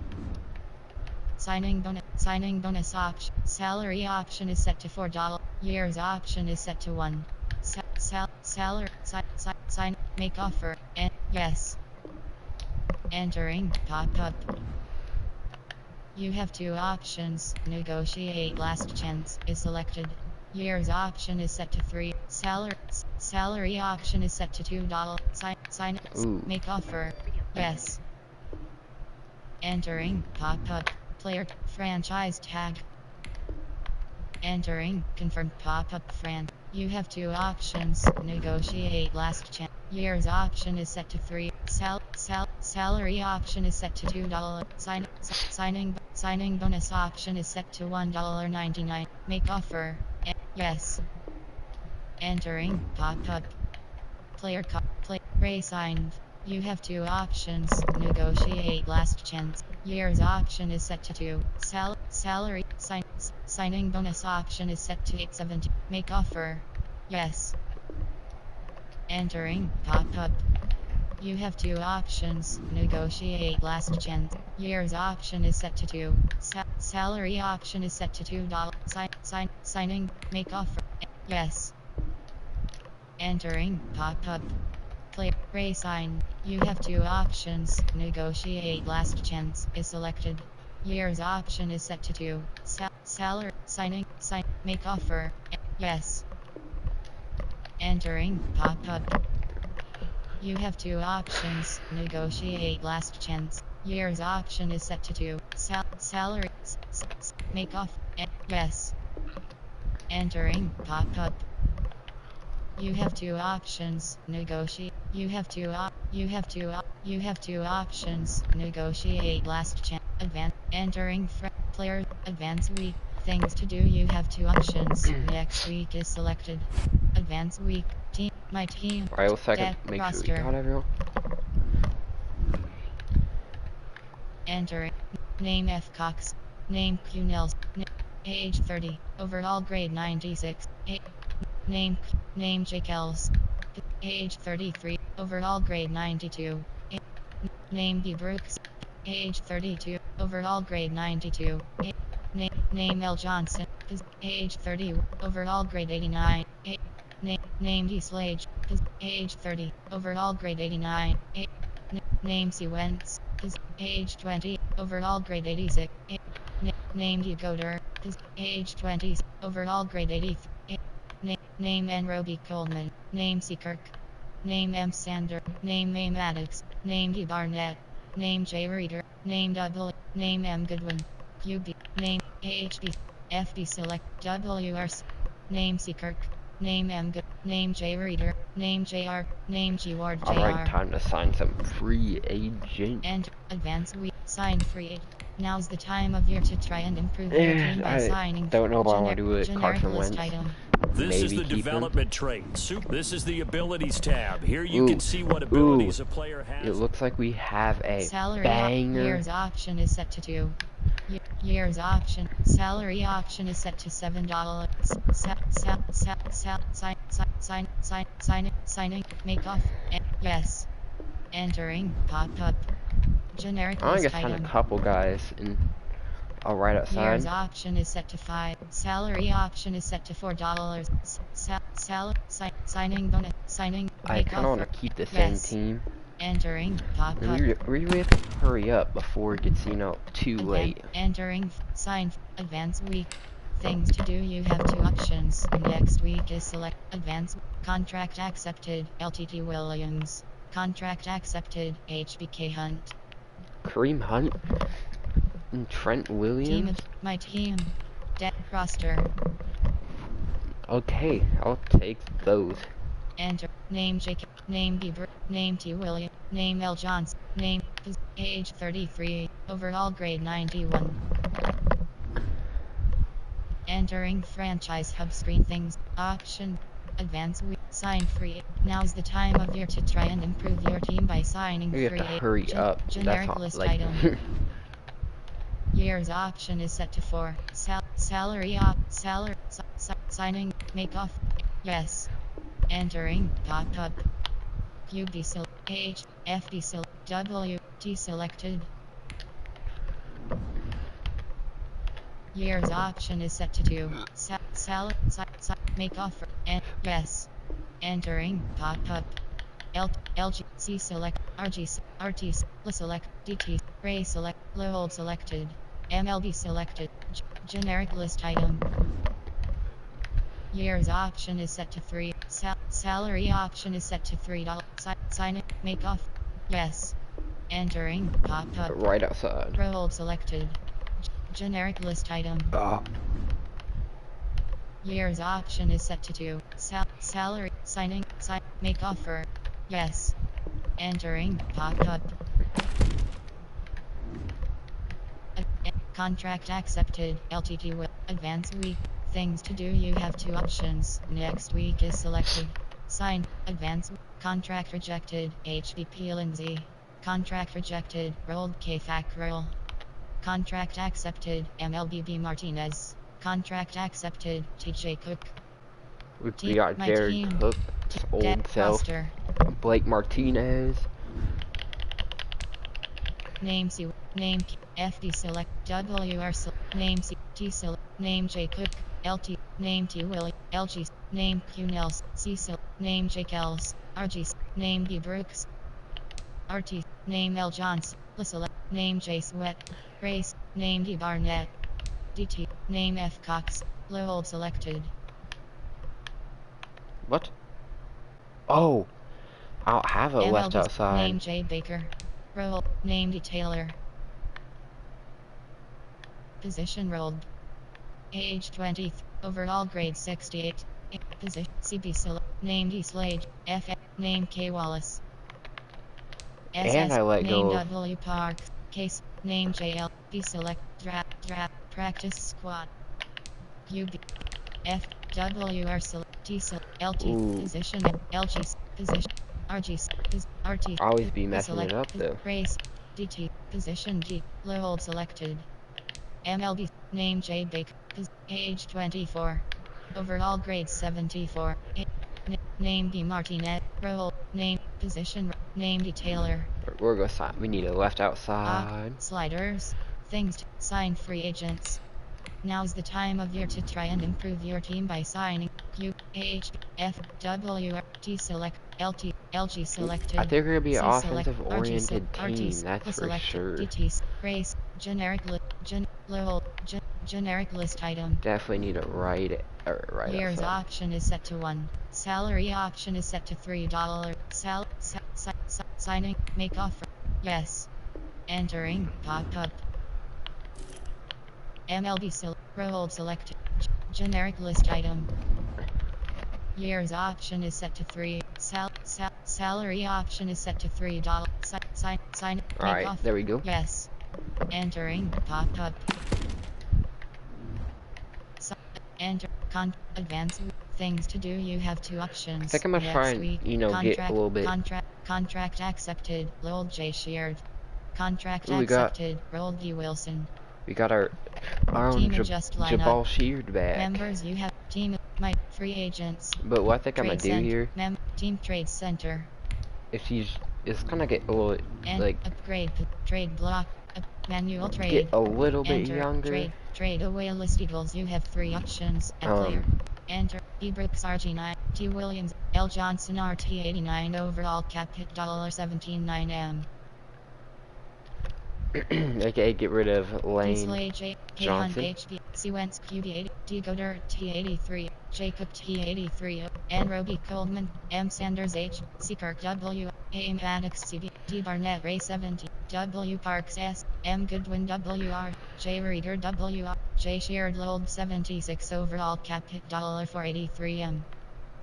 Signing bonus option. Salary option is set to $4. Years option is set to 1. Salary. Sign. Make offer. And yes. Entering. Pop-up. You have 2 options. Negotiate last chance is selected. Years option is set to 3. Salary option is set to $2. Sign. Ooh. Make offer. Yes. Entering. Pop-up. Player. Franchise tag. Entering. Confirm pop-up friend. You have 2 options. Negotiate last chance. Years option is set to 3. Salary option is set to $2. Signing bonus option is set to $1.99. Make offer. Yes. Entering. Pop-up. Player play re-signed. You have 2 options. Negotiate last chance. Years option is set to 2. Salary. Signing bonus option is set to $8.70. Make offer. Yes. Entering. Pop-up. You have two options. Negotiate last chance. Year's option is set to 2. Salary option is set to $2. Signing. Make offer. Yes. Entering. Pop-up. Player. Resign. You have two options. Negotiate last chance is selected. Year's option is set to 2. Salary. Signing. Make offer. Yes. Entering. Pop-up. You have two options. Negotiate last chance. Year's option is set to 2. Salary. Make off. Yes. Entering. Pop-up. You have two options. Negotiate. You have two options. Negotiate last chance. Advance. Entering. Player. Advance week. Things to do. You have two options. Next week is selected. Advance week. Team. My team. Alright, let's second. Make roster. sure we got everyone. Enter. Name F. Cox. Name Q. Nels. Age 30. Overall grade 96. Name J. Kells. Age 33. Overall grade 92. Name B. Brooks. Age 32. Overall grade 92. Name L. Johnson. Age 30. Overall grade 89. Name D. Slage. Age 30. Overall grade 89. Name C. Wentz. Age 20. Overall grade 86. Name D. Goder. Age 20. Overall grade 83. Name N. Roby Coleman. Name C. Kirk. Name M. Sander. Name A. Maddox. Name D. Barnett. Name J. Reader. Name W. Name M. Goodwin. QB. Name AHB. FB Select. WR. Name C. Kirk. Name M. Good. Name J. Reader. Name JR. Name G. Ward JR. Alright, time to sign some free agent. And advance we sign free agent. Now's the time of year to try and improve your team by signing. Don't know if I want to do it. Generic Carson list Wentz. item. This is the development trait. This is the abilities tab. Here you can see what abilities a player has. It looks like we have a salary banger. Year's option is set to 2. Year's option. Salary option is set to $7. Signing. Make off. Yes. Entering. Pop-up. Generic I list guess item. find a couple guys and I'll write outside. Year's option is set to 5. Salary option is set to $4. Signing bonus. Signing. I kind of want to keep the same team. Entering. Pop-up. We really have to hurry up before it gets, too late. Entering. Sign. Advance week. Things to do. You have two options. Next week is select. Advance. Contract accepted. LTT Williams. Contract accepted. HBK Hunt. Kareem Hunt. And Trent Williams. My team. Roster. Okay, I'll take those. Enter. Name J. Name Bieber. Name T. William. Name L. Johnson. Name. Age 33. Overall grade 91. Entering franchise hub screen things. Option. Advance week. Sign free. Now's the time of year to try and improve your team by signing free. You have to hurry up. Generic list item. Year's option is set to 4. Salary signing. Make off. Yes. Entering. Pop-up. QB select. H. FD select. W. T selected. Year's option is set to 2. Make offer. Yes. Entering. Pop-up. LG. C select. RG. RT. Select. DT. Ray select. Low selected. MLB selected. Generic list item. Year's option is set to 3. Salary option is set to $3. Sign it. Make off. Yes. Entering. Pop-up. Right outside. Role selected. Generic list item. Year's option is set to 2. Salary. Signing. Make offer. Yes. Entering. Pop-up. Contract accepted. LTT will. Advance week. Things to do. You have two options. Next week is selected. Sign. Advance. Contract rejected. HBP Lindsay. Contract rejected. Rolled K Fackrell. Contract accepted. MLBB Martinez. Contract accepted. TJ Cook. We got Jared Cook, old self. Blake Martinez. name C, name K, FD select, WR select, name C, T select, name J Cook, LT, name T Willie, LG, name Q Nels, C select, name J Kells, RG, name B Brooks, RT, name L Johnson, select, name J Sweat, Grace, name D Barnett, DT, name F Cox, Low selected. What? Oh, I don't have a left MLB, outside. name J Baker, role, name D Taylor, position rolled, age 20, overall grade 68, position CB select, name D Slade, F, name K Wallace, And SS, I let name go of... W Park, case, name JL, B select, draft, practice squad, UB, F, WR select, T select, LT, Ooh, position, LG, position, RG, RT, always be messing it select, up though. race, DT, position G, low hold selected, MLB, name J Baker, age 24, overall grade 74, name B Martinez, role, name, position, name D Taylor. We're gonna sign. We need a left outside. Sliders, things to sign free agents. Now's the time of year to try and improve your team by signing Q, H, F, W, T select, LT, LG I selected, think we're gonna be an C select, offensive oriented team, that's for selected, sure. DT, race, generic list, generic list item. Definitely need a right Year's outside. option is set to 1. Salary option is set to $3. Signing, make offer. Yes. Entering, pop up. MLB role selected. Generic list item. Year's option is set to 3. Salary option is set to $3. Sign, make Alright, offer. there we go. Yes. Entering, pop up. Enter, advance. Things to do. You have 2 I options. think I'm gonna try Next and, week, get a little bit. contract accepted. Lowell J. Sheard. Contract Ooh, accepted. Rolled D. Wilson. we got our own Team adjust lineup. Jabal Sheard back. Members you have. Team, my free agents. But what I think I'm gonna do here, team trade center. if he's, it's gonna get a little, And like, upgrade, trade block, manual trade. get a little bit Enter, younger. trade away list Eagles. You have 3 options at player. Enter, E. Brooks RG9, T. Williams, L. Johnson RT89 overall cap hit $17.9M. Okay, get rid of Lane Slade J. K. Hunt Johnson. HB, C. Wentz QB80, D. Goddard T83, Jacob T83, N. Roby Coleman, M. Sanders H. C. Kirk W. A. Maddox CB, D. Barnett Ray 70, W. Parks S. M. Goodwin WR, J. Rieger WR, J. Sheard Lold 76 overall cap hit $483M.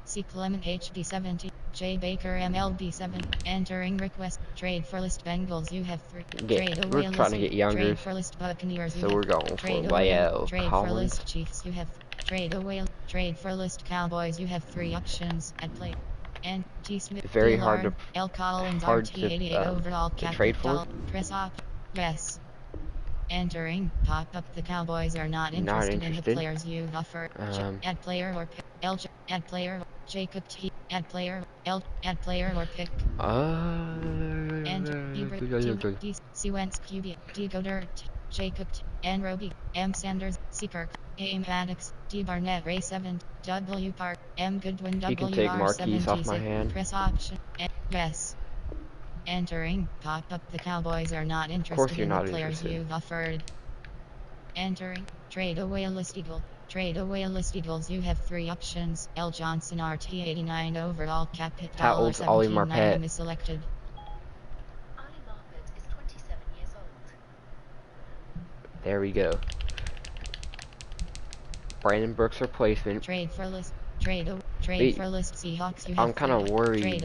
C. Clement HB 70, J. Baker MLB 7, entering request, trade for list Bengals you have 3, trade away We're trying to get younger, trade for list Buccaneers you so have, we're going trade for away, Lyle trade for Collins. list Chiefs you have, trade away, trade for list Cowboys you have 3 options at play. And T. Smith, Very D. hard Lard, L. Collins to RT88 overall cap trade for. Press op, yes. Entering, pop up. The Cowboys are not interested in the players you've offered. Add player or pick. Add player. Jacob T. Add player. Add player or pick. Enter. D. C. Wentz QB. D. Goddard. Jacob T. N. Roby. M. Sanders. C. Kirk. A. Maddox. D. Barnett Ray 7. W. Park. M. Goodwin You can take WR Marquise 76. off my hand. Press option. Yes. Entering, pop up. The Cowboys are not interested in the players you've offered. Entering, trade away a list Eagle. Trade away a list Eagles. You have 3 options. L. Johnson RT89 overall cap hit How old's Ollie Marpet? is selected. Ollie Marpet is 27 years old. There we go. Brandon Brooks replacement. Trade for list. Trade for list Seahawks. You have I'm kind of worried,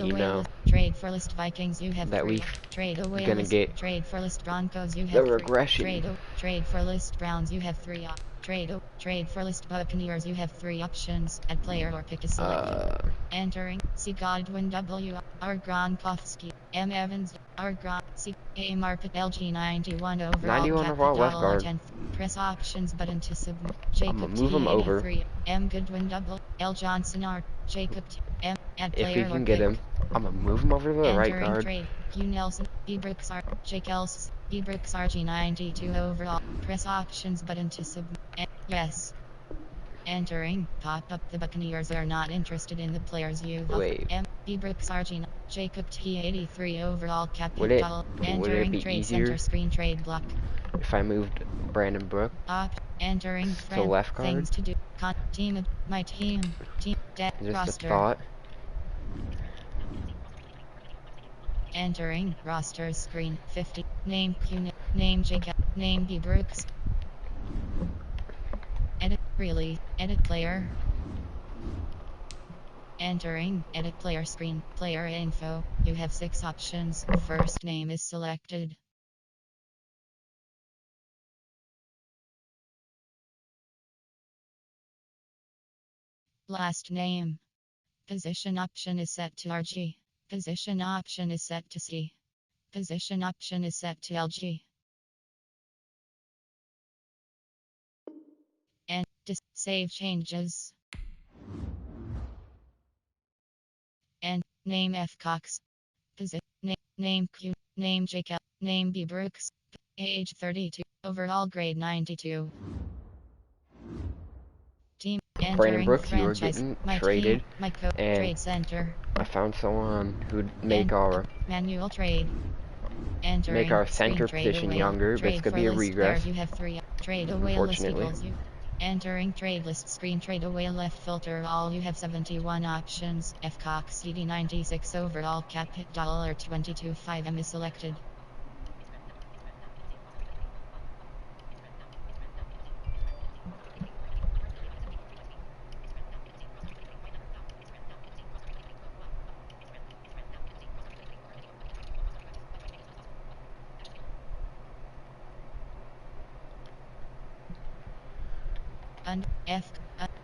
trade for list Vikings. You have that 3. we Trade away gonna list. get Trade for list Broncos. You the have 3. regression. Trade for list Browns. You have 3. Trade for list Buccaneers. You have 3 options. Add player or pick is selected. Entering. C. Godwin W. R. Gronkowski. M. Evans. R. Gronk. C. A. Marpet LG 91 overall 91 cap overall left guard. 10. Press options button to submit. I'm Jacob gonna move him over. M. Goodwin double. L. Johnson R. Jacob T. M. Add If player we can or get pick. him, I'm gonna move him over to the right Entering guard. trade. Q. Nelson. E. Brooks R. J. Kels. Brooks RG92 overall. Press options button to submit. Yes. Entering. Pop up. The Buccaneers are not interested in the players you've offered. Wait. Brooks RG. Jacob T83 overall Would it capital. be Trade easier center screen trade block. if I moved Brandon Brook Entering to friend. left guard? Things to do. Team. My team. Team. Just a Roster. thought. Entering roster screen 50. Name Q. Name Jacob. Name B Brooks. Edit. Really. Edit player. Entering edit player screen. Player info. You have 6 options. First name is selected. Last name. Position option is set to RG. Position option is set to C. Position option is set to LG. And save changes. And name F Cox. Position name Q. Name Jacob. Name B Brooks. Age 32. Overall grade 92. Team Brandon entering Brooks, you are franchise. getting My traded, team. My code. and Trade center. I found someone who'd make And our manual trade. Entering center trade position away. younger, but it's Trade gonna for be a list pairs. regress, You have 3. Trade away list unfortunately. equals you. Entering trade list screen. Trade away left filter all. You have 71 options. F Cox CD96 overall cap hit $22.5 is selected.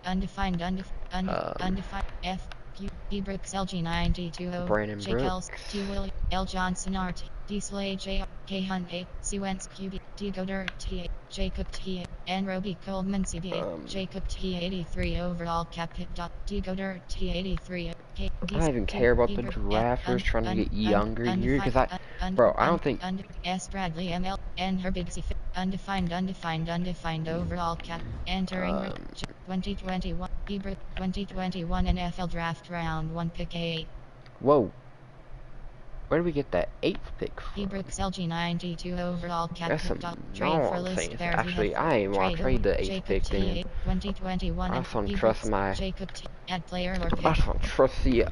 Undefined F Q B Brooks LG92 Brandon J Kels Brooks. T Willie L Johnson RT D Slay J K Hunt A C Wentz QB D Goder T Jacob T and Roby Coleman CBA Jacob T83 overall cap hit D Goder T83 K I don't even care about the drafters trying to get younger here, because bro, I don't think S Bradley ML and her big C undefined overall cap entering 2021 Hebrew 2021 NFL draft round 1 pick 8. Whoa. Where did we get that 8th pick from? Hebrooks LG92 overall cap That's some trade for nonsense. list bears. Actually, I ain't want to trade the 8th pick then. 2021 I just want to trust my... Jacob T add player or pick. I just want to trust the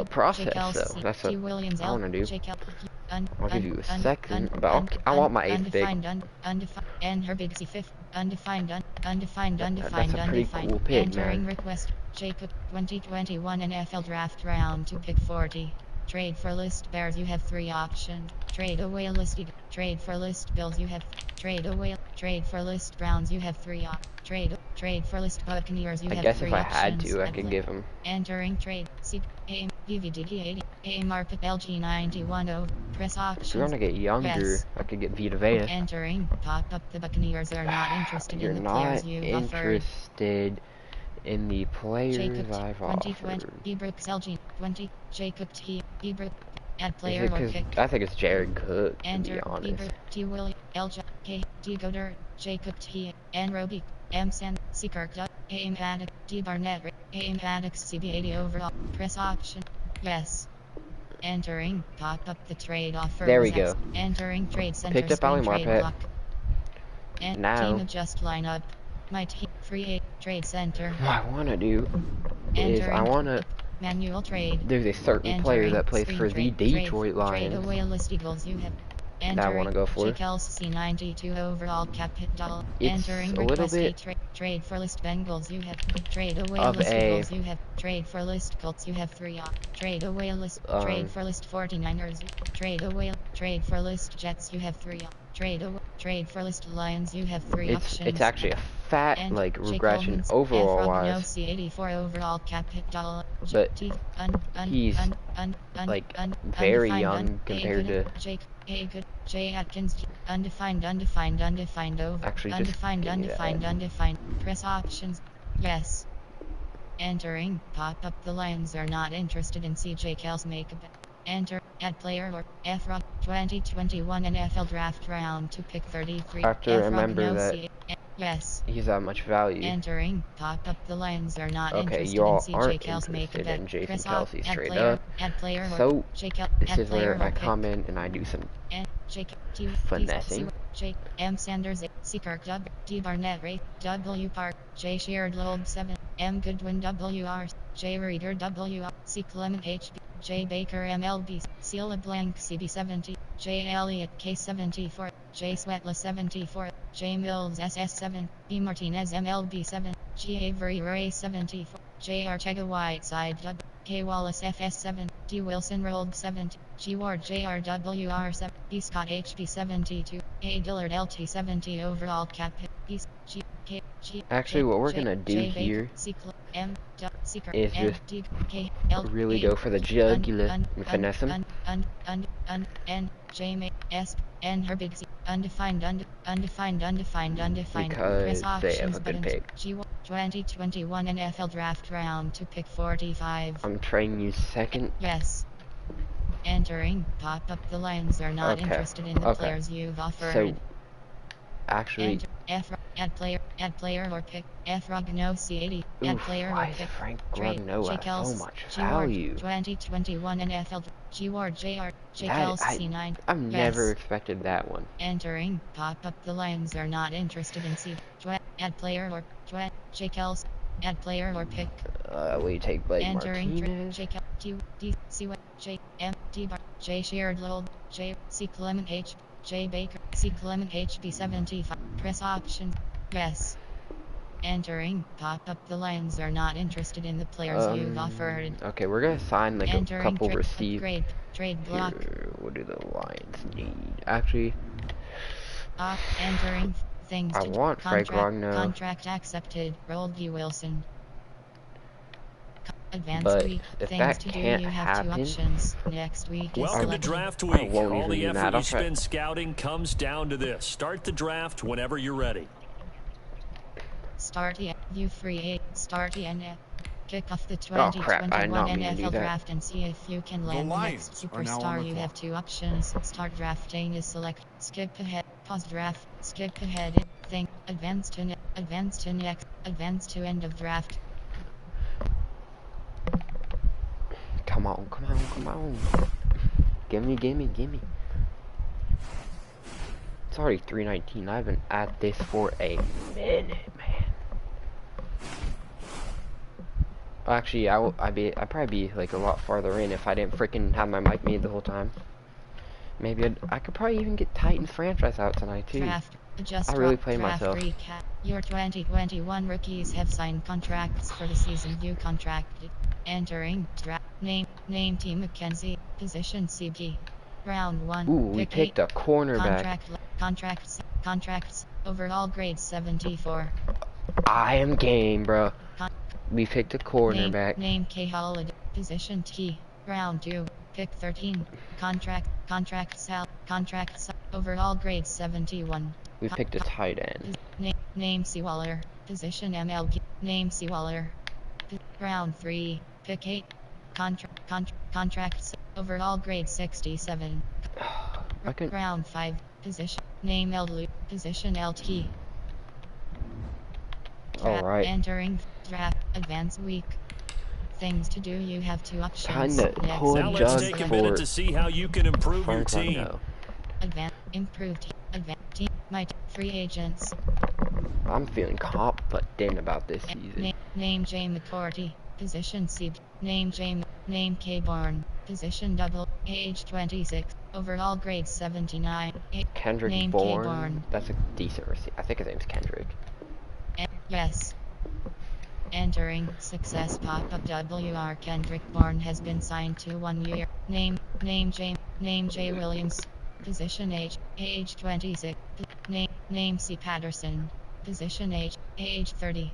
process, so that's what Williams I want to do. I'll give you a second, but I want my 8th pick. And her big C fifth undefined That's a pretty cool pick, entering man. request Jacob 2021 NFL draft round to pick 40. Trade for list bears. You have 3 options. Trade away list. Trade for list bills. You have trade away. Trade for list Browns. You have 3 trade for list Buccaneers. You I have guess 3 if I options. had to, I could give him. Entering trade. C A DVD 80 A market LG 91 O press options. If you want to get younger, yes. I could get Vita Vea. Entering pop up. The Buccaneers are not interested in the players you've offered. You're not interested in the players Jacob I've 2020 offered. Hebrooks LG 20 Jacob T Hebrook add player Is it or 'cause pick. I think it's Jared Cook, to be Enter honest. Hebrook T Willie L J K D Goder Jacob T and Roby M San C Kirk Aim Haddock D Barnett Aim Haddock CB80 overall press option yes. Entering pop up the trade offer. There we go. Entering trade center Picked up Ali trade Marpet. block. And Now, team adjust lineup. My team free trade center. what I want to do is I want to... Manual trade. There's a certain player that plays for the Detroit Lions. Trade away list Eagles you have. That I want to go for. C92 overall cap hit $. It's Entering a little bit trade for list Bengals you have. Trade away of list a Eagles you have. Trade for list Colts you have 3 Trade away list trade for list 49ers. Trade for list Jets you have 3 Trade for list Lions you have 3 options. It's actually a fat and like regression overall wise. C84 overall cap hit $. But he's like very young compared to J Atkins undefined over actually just undefined press options yes. Entering pop up the Lions are not interested in CJ Kel's makeup. Enter. Add player or FROG 2021 NFL Draft Round to pick 33. I have to remember that Yes. he's that much value. Entering. Pop up. The Lions are not Okay, interested y'all in CJ aren't Kels. Make a interested bet. in Jason Chris Kelsey add straight player. up. Add player So, Jake this add is player where I pick. come in and I do some And Jake T finessing. J M Sanders C Kirk W D Barnett Ray W Park J Sheard Loeb 7 M Goodwin WR J Reader WR C Clement HB J Baker MLB C LeBlanc CB70 J Elliott K74 J Sweatla 74 J Mills SS7 B Martinez MLB 7 G Avery Ray 74 J Archega Whiteside W K Wallace FS7 D Wilson Rolled 70 G Ward JRWR 7 B Scott HB 72 A Dillard LT 70 overall cap B G K G Actually, what we're gonna do here is just really go for the jugular and finesse him. N J S N her big C undefined Because press they have options a good buttons pick. G 2021 NFL Draft Round to pick 45. I'm trading you second. Yes. Entering. Pop up. The Lions are not interested in the players you've offered. So, actually, add player or pick FROG no C80 add player or pick Frank trade Grogno has so much value. 2021 NFL G Ward JR J-Kels C9 I've never expected that one. Entering. Pop up. The Lions are not interested in C add player or J-Kels add player or pick We take Blake Entering Martinez. J T D C J M D Bar J Sheard Loeb J C Clement H J Baker C Clement HB 75 press option yes. Entering. Pop up. The Lions are not interested in the players you've offered. Okay, we're gonna sign like a couple receivers. Trade block. What do the Lions need? Actually, entering things. I want Frank Grogno. Contract accepted. Rolled B Wilson. But if that can't happen, next week welcome to Draft Week. All the effort you spend scouting comes down to this. Start the draft whenever you're ready. Start view free start kick off the 2021 NFL Draft and see if you can land the next superstar. You have two options. Start drafting is select, skip ahead, pause draft, skip ahead, think, advance to next, advance to end of draft. Come on. Gimme. It's already 3:19. I've been at this for a minute, man. Actually, I'd probably be like a lot farther in if I didn't freaking have my mic muted the whole time. Maybe I could probably even get Titans franchise out tonight too. I really play myself. Recap. Your 2021 rookies have signed contracts for the season you contracted. Entering draft name T McKenzie position CB round 1. Ooh, we picked a cornerback. Contracts overall grade 74. I am game, bro. We picked a cornerback. Name K Holiday position T round 2 pick 13. Contracts overall grade 71. We picked a tight end. Name C Waller position MLB name C Waller round 3 pick 8. Contracts overall grade 67. Round 5 position name L position LT. Alright. Entering draft advance week. Things to do. You have two options. Now let's take a minute to see how you can improve your team. Improved team. My free agents. I'm feeling confident about this season. Name J McCourty. Position C. Name K Bourne. Position double. Age 26. Overall grade 79. Kendrick Bourne. That's a decent receiver. I think his name's Kendrick. Yes. Entering success pop-up WR Kendrick Bourne has been signed to 1 year. Name J Williams. Position age 26. Name C Patterson. Position age 30.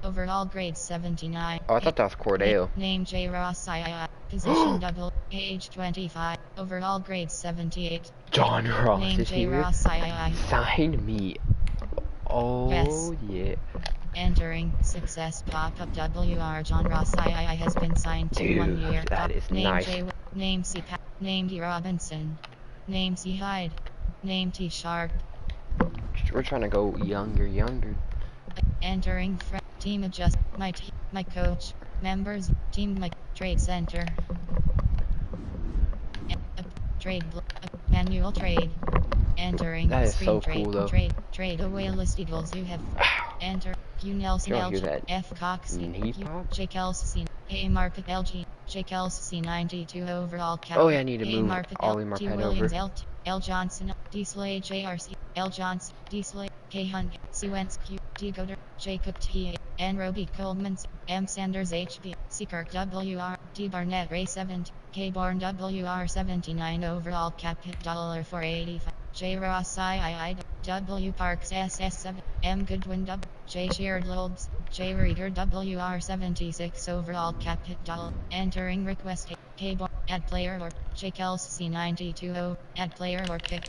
Overall grade 79. Oh, I thought that was Cordell. Name J Ross II. Position double. Age 25. Overall grade 78. John Ross Name is J here. Ross II. Sign me. Oh yes. Yeah. Entering success pop-up WR John Ross II has been signed to 1 year. That is nice. Name C. Name D. Robinson. Name C. Hyde. Name T. Sharp. We're trying to go younger. Entering team adjust. My coach. Members. Team my trade center. Trade manual trade. Entering That is screen so trade cool, though. trade away list eagles you have enter Q Nelson You don't hear LG that F Cox knee Q pop? J Kelsey A Market LG J Kelsey 92 overall cap Oh yeah, I need to A move Market L Ollie T Marpet over. Williams L Johnson D Slade JRC L Johnson D Slade K Hunt C Wentz Q D Goder J Cook T N Roby Coleman M Sanders HB C Kirk WR D Barnett Ray 7 K Barn WR 79 overall cap hit $485 J Ross III W Parks SS7 M Goodwin W J Sheared Lobes J Reader WR 76 overall cap hit entering request K Bar add player or J Kelsey 92 add player or pick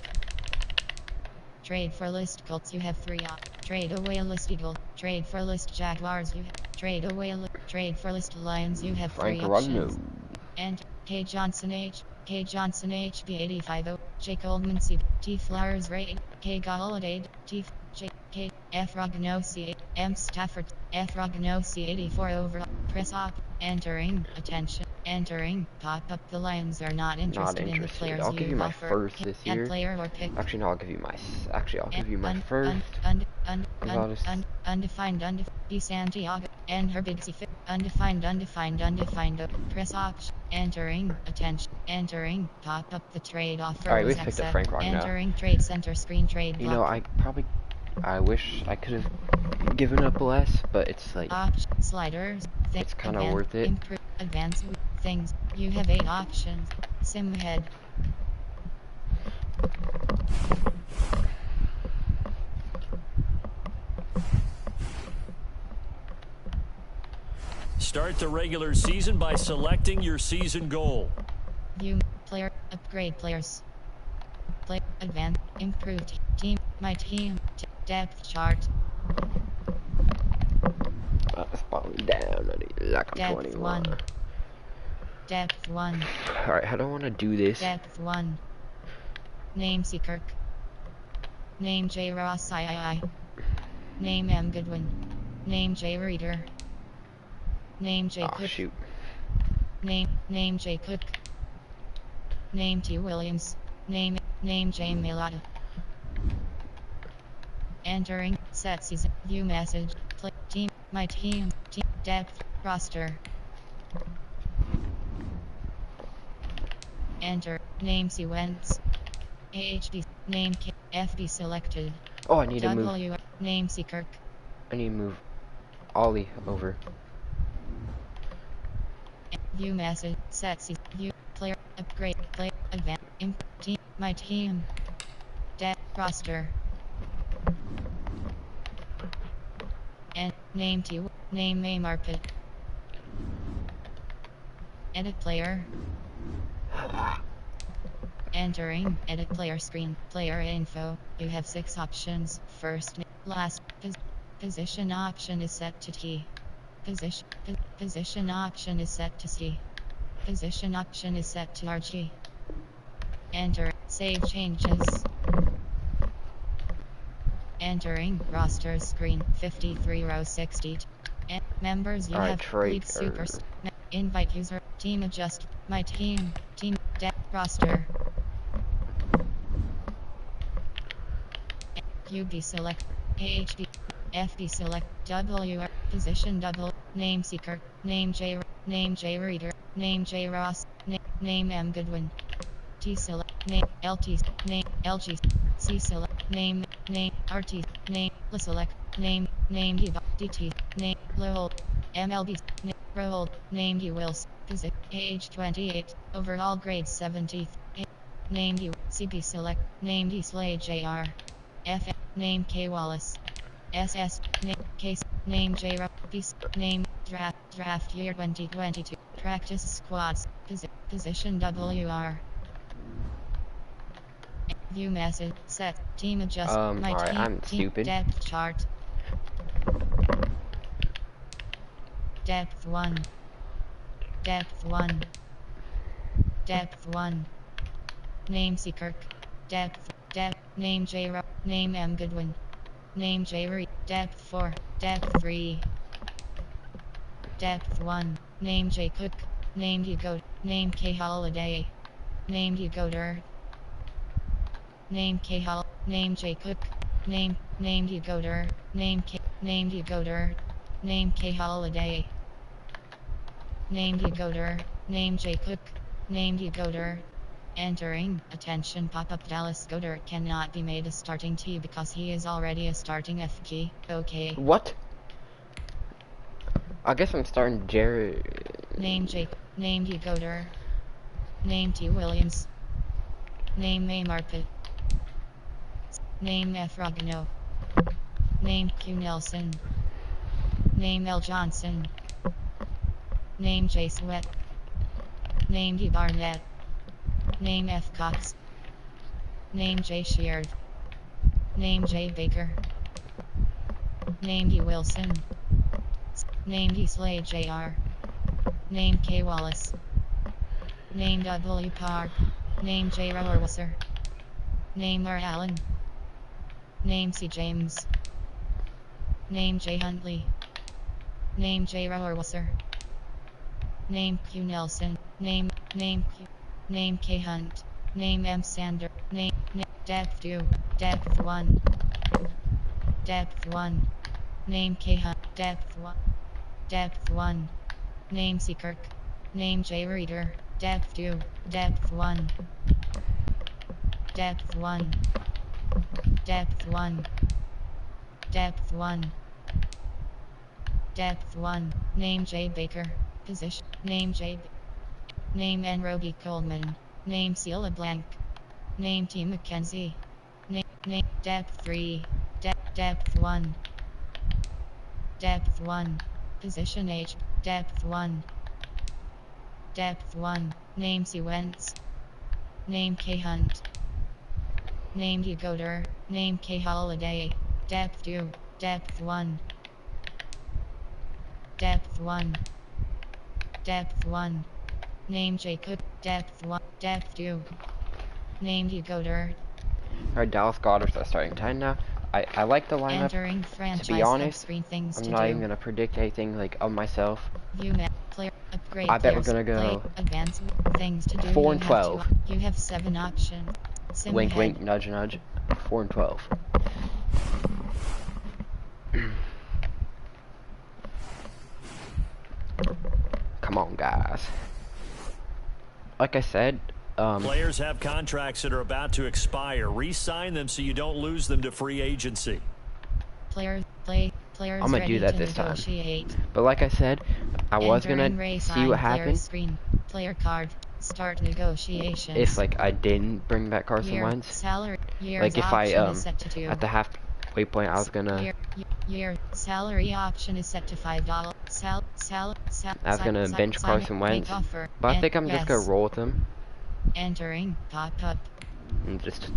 trade for list Colts you have 3 trade away list Eagle trade for list Jaguars you have trade away trade for list Lions you have Frank 3 Rugno. options and K Johnson HB 85 J Coleman C T Flowers Ray K Galladay T J K F Rognosi M Stafford F Rognosi 84 overall press op entering attention entering pop up the Lions are not Not interested in the interested. players I'll give you you my offer first this add year. player or pick Actually, no, I'll give you my. Actually, I'll give you my first. Cause I'll just. Undefined D Santiago and her big C undefined press option entering attention entering pop up the trade offer All right, we was just picked up accept Frank Rugno. entering trade center screen trade You know, block I wish I could have given up less, but it's like option sliders it's kind of worth it. improve advanced things you have 8 options sim head Start the regular season by selecting your season goal. view player upgrade players play advanced improved team my team depth chart It's falling down. Like I'm depth 21. 1 depth 1 All right, how do I want to do this? depth 1 name C Kirk name J Ross III name M Goodwin name J Reader name J Oh Cook shoot. name J Cook name T Williams name J Milata entering set season view message play team my team depth roster enter name C Wentz AHB name K FB selected Oh, I need to move. W name C Kirk I need to move Ollie over. view message set season view player upgrade play advance team my team depth roster and name T name A Market edit player entering edit player screen player info you have 6 options first last position option is set to T position option is set to C position option is set to RG enter save changes entering roster screen 53 row 60 members you All right, have trade. league super invite user team adjust my team depth roster QB select AHD FB select WR position double name seeker name J Reader name J Ross name M Goodwin T select name LT name LG C select name RT name select name DT name Lowell MLB Roll name D Wills age 28 overall grade 70th name D CB select name D Slade JR F name K Wallace SS name case name J name draft year 2022 practice squads position WR view message set team adjust my All right, I'm team stupid. depth chart depth 1 depth 1 Depth 1. Name C. Kirk. Depth. Name J. Name M. Goodwin. Name J. Reed. Depth 4. Depth 3. Depth 1. Name J. Cook. Name Hugo. Name K. Holiday. Name Hugo. Name K. Name J. Cook. Name Hugo. Name Hugo. Name K. Holiday. Name Hugo. Name J. Cook. Name Hugo. Entering. Attention pop-up. Dallas Goddard cannot be made a starting T because he is already a starting F key. Okay. What? I guess I'm starting Jared. Name J. Name Hugo. Name T. Williams. Name A. Marpet. Name F. Rogano. Name Q. Nelson. Name L. Johnson. Name J. Sweat. Name D. Barnett. Name F. Cox. Name J. Sheard. Name J. Baker. Name D. Wilson. Name D. Slade Jr. Name K. Wallace. Name W. Park. Name J. Rowerwasser. Name R. Allen. Name C. James. Name J. Huntley. Name J. Rowerwasser. Name Q. Nelson. Name Q. Name K. Hunt. Name M. Sander. Name Depth 2. Depth 1. Depth 1. Name K. Hunt. Depth 1. Depth 1. Name C. Kirk. Name J. Reader. Depth 2. Depth 1. Depth 1. Depth 1. Depth 1. Depth 1. Name J. Baker. Position. Name J. Name N. Roby Coleman. Name C. LeBlanc. Name T. McKenzie. Name Depth 3. Depth 1. Depth 1. Position H. Depth 1. Depth 1. Name C. Wentz. Name K. Hunt. Name Hugo. Name K. Holiday. Depth 2. Depth 1. Depth 1. Depth 1. Name J. Cook. Depth 1. Depth 2. Name Hugo. Alright, Dallas Goddard's our starting 10 now. I like the lineup. Entering franchise. To be honest, screen things I'm to not do. even gonna predict anything like of myself. View map. Player. Upgrade. I bet we're players, gonna go play, advance. Things to do. 4 You and have 12. You have 7 options. Sim Wink, ahead. wink, nudge, nudge. 4 and 12. Come on, guys. Like I said, players have contracts that are about to expire. Re-sign them so you don't lose them to free agency. Players I'm gonna do that this time. negotiate. But like I said, I was Entering gonna see what happened screen. Player card. Start negotiations. if like I didn't bring back Carson Year, Wentz. salary, Like if I option is set to 2. at the halfway point I was gonna Year salary option is set to $5. I was gonna bench Carson Wentz, Offer, but I think I'm just gonna roll with him Entering pop-up. and just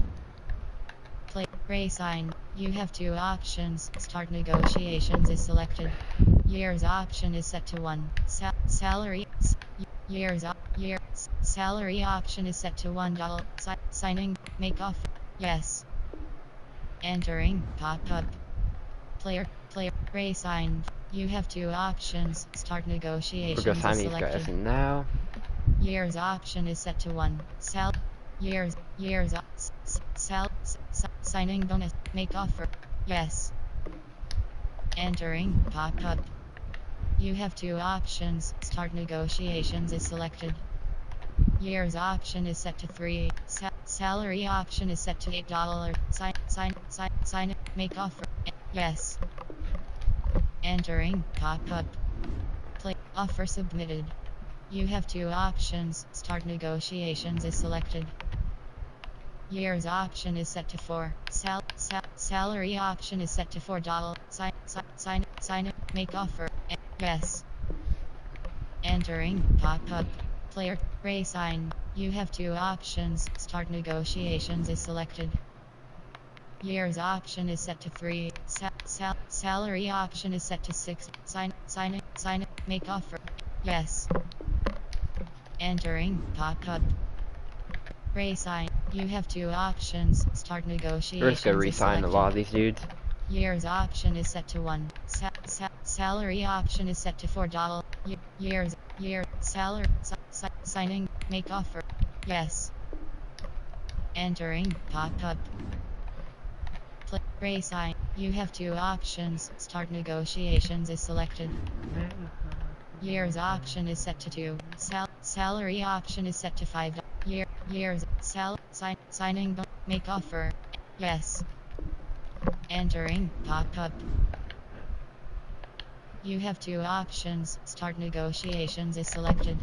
Play sign. You have 2 options. Start negotiations is selected. Year's option is set to 1. Salary. Salary option is set to $1. Signing. Make offer. Yes. Entering pop-up. Player. Signed. You have 2 options. Start we're negotiations gonna sign is these selected. guys now. Year's option is set to 1. Signing bonus. Make offer. Yes. Entering pop-up. You have 2 options. Start negotiations is selected. Year's option is set to 3. Salary option is set to $8. Sign. Make offer. Yes. Entering pop-up. Play offer submitted. You have 2 options. Start negotiations is selected. Year's option is set to 4. Salary option is set to $4. Sign. Make offer. Yes. Entering pop-up. Player sign. You have 2 options. Start negotiations is selected. Year's option is set to 3. Salary option is set to 6. Sign. Make offer. Yes. Entering pop-up. Resign. You have two options. Start We're just gonna negotiations is resign a lot of selected. these dudes. Years option is set to 1. Salary option is set to $4. Year. Salary. Signing. Make offer. Yes. Entering pop-up. Resign. You have two options. Start negotiations is selected. Years option is set to 2. Salary option is set to $5. Years. Signing. Make offer. Yes. Entering pop-up. You have two options. Start negotiations is selected.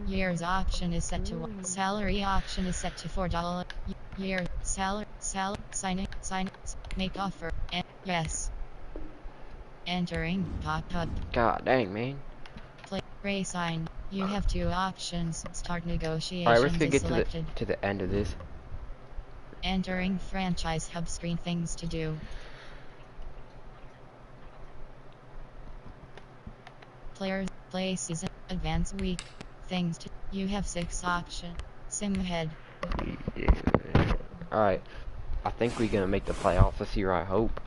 Years option is set to 1. Salary option is set to $4. Year. Signing. Make offer. Yes. Entering pop-up. God dang, man. Resign. You have two options. Start Alright, we're negotiations just gonna is get selected. to the end of this. Entering franchise hub screen things to do. Players, play season, advance week, things to, you have 6 options. Sim ahead. Alright, I think we're gonna make the playoffs this year, I hope.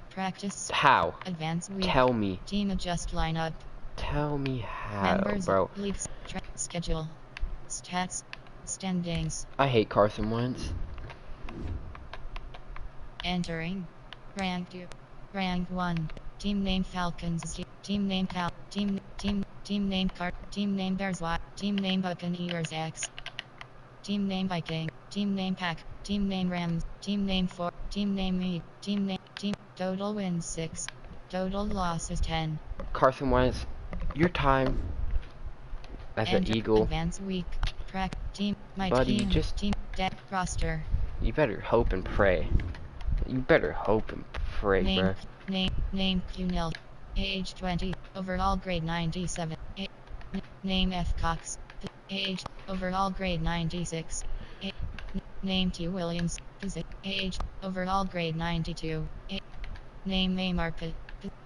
Practice. How? Advance week. Tell me. Team adjust lineup. Tell me how, Members, bro. leagues, schedule. Stats. Standings. I hate Carson Wentz. Entering. Rank 2. Rank 1. Team name Falcons. Team name Cal. Team name Cart. Team name Bears Y. Team name Buccaneers X. Team name Viking. Team name Pack. Team name Rams. Team name 4. Team name E. Team name. Team. Total wins 6. Total losses 10. Carson Wentz, your time as an Eagle. Advance week. Team. My Buddy, team. just Team. Roster. you better hope and pray. You better hope and pray, bruh. Name Cunel. Age 20. Overall grade 97. Name F. Cox. Age. Overall grade 96. Name T. Williams. Age. Overall grade 92. Name A. Market.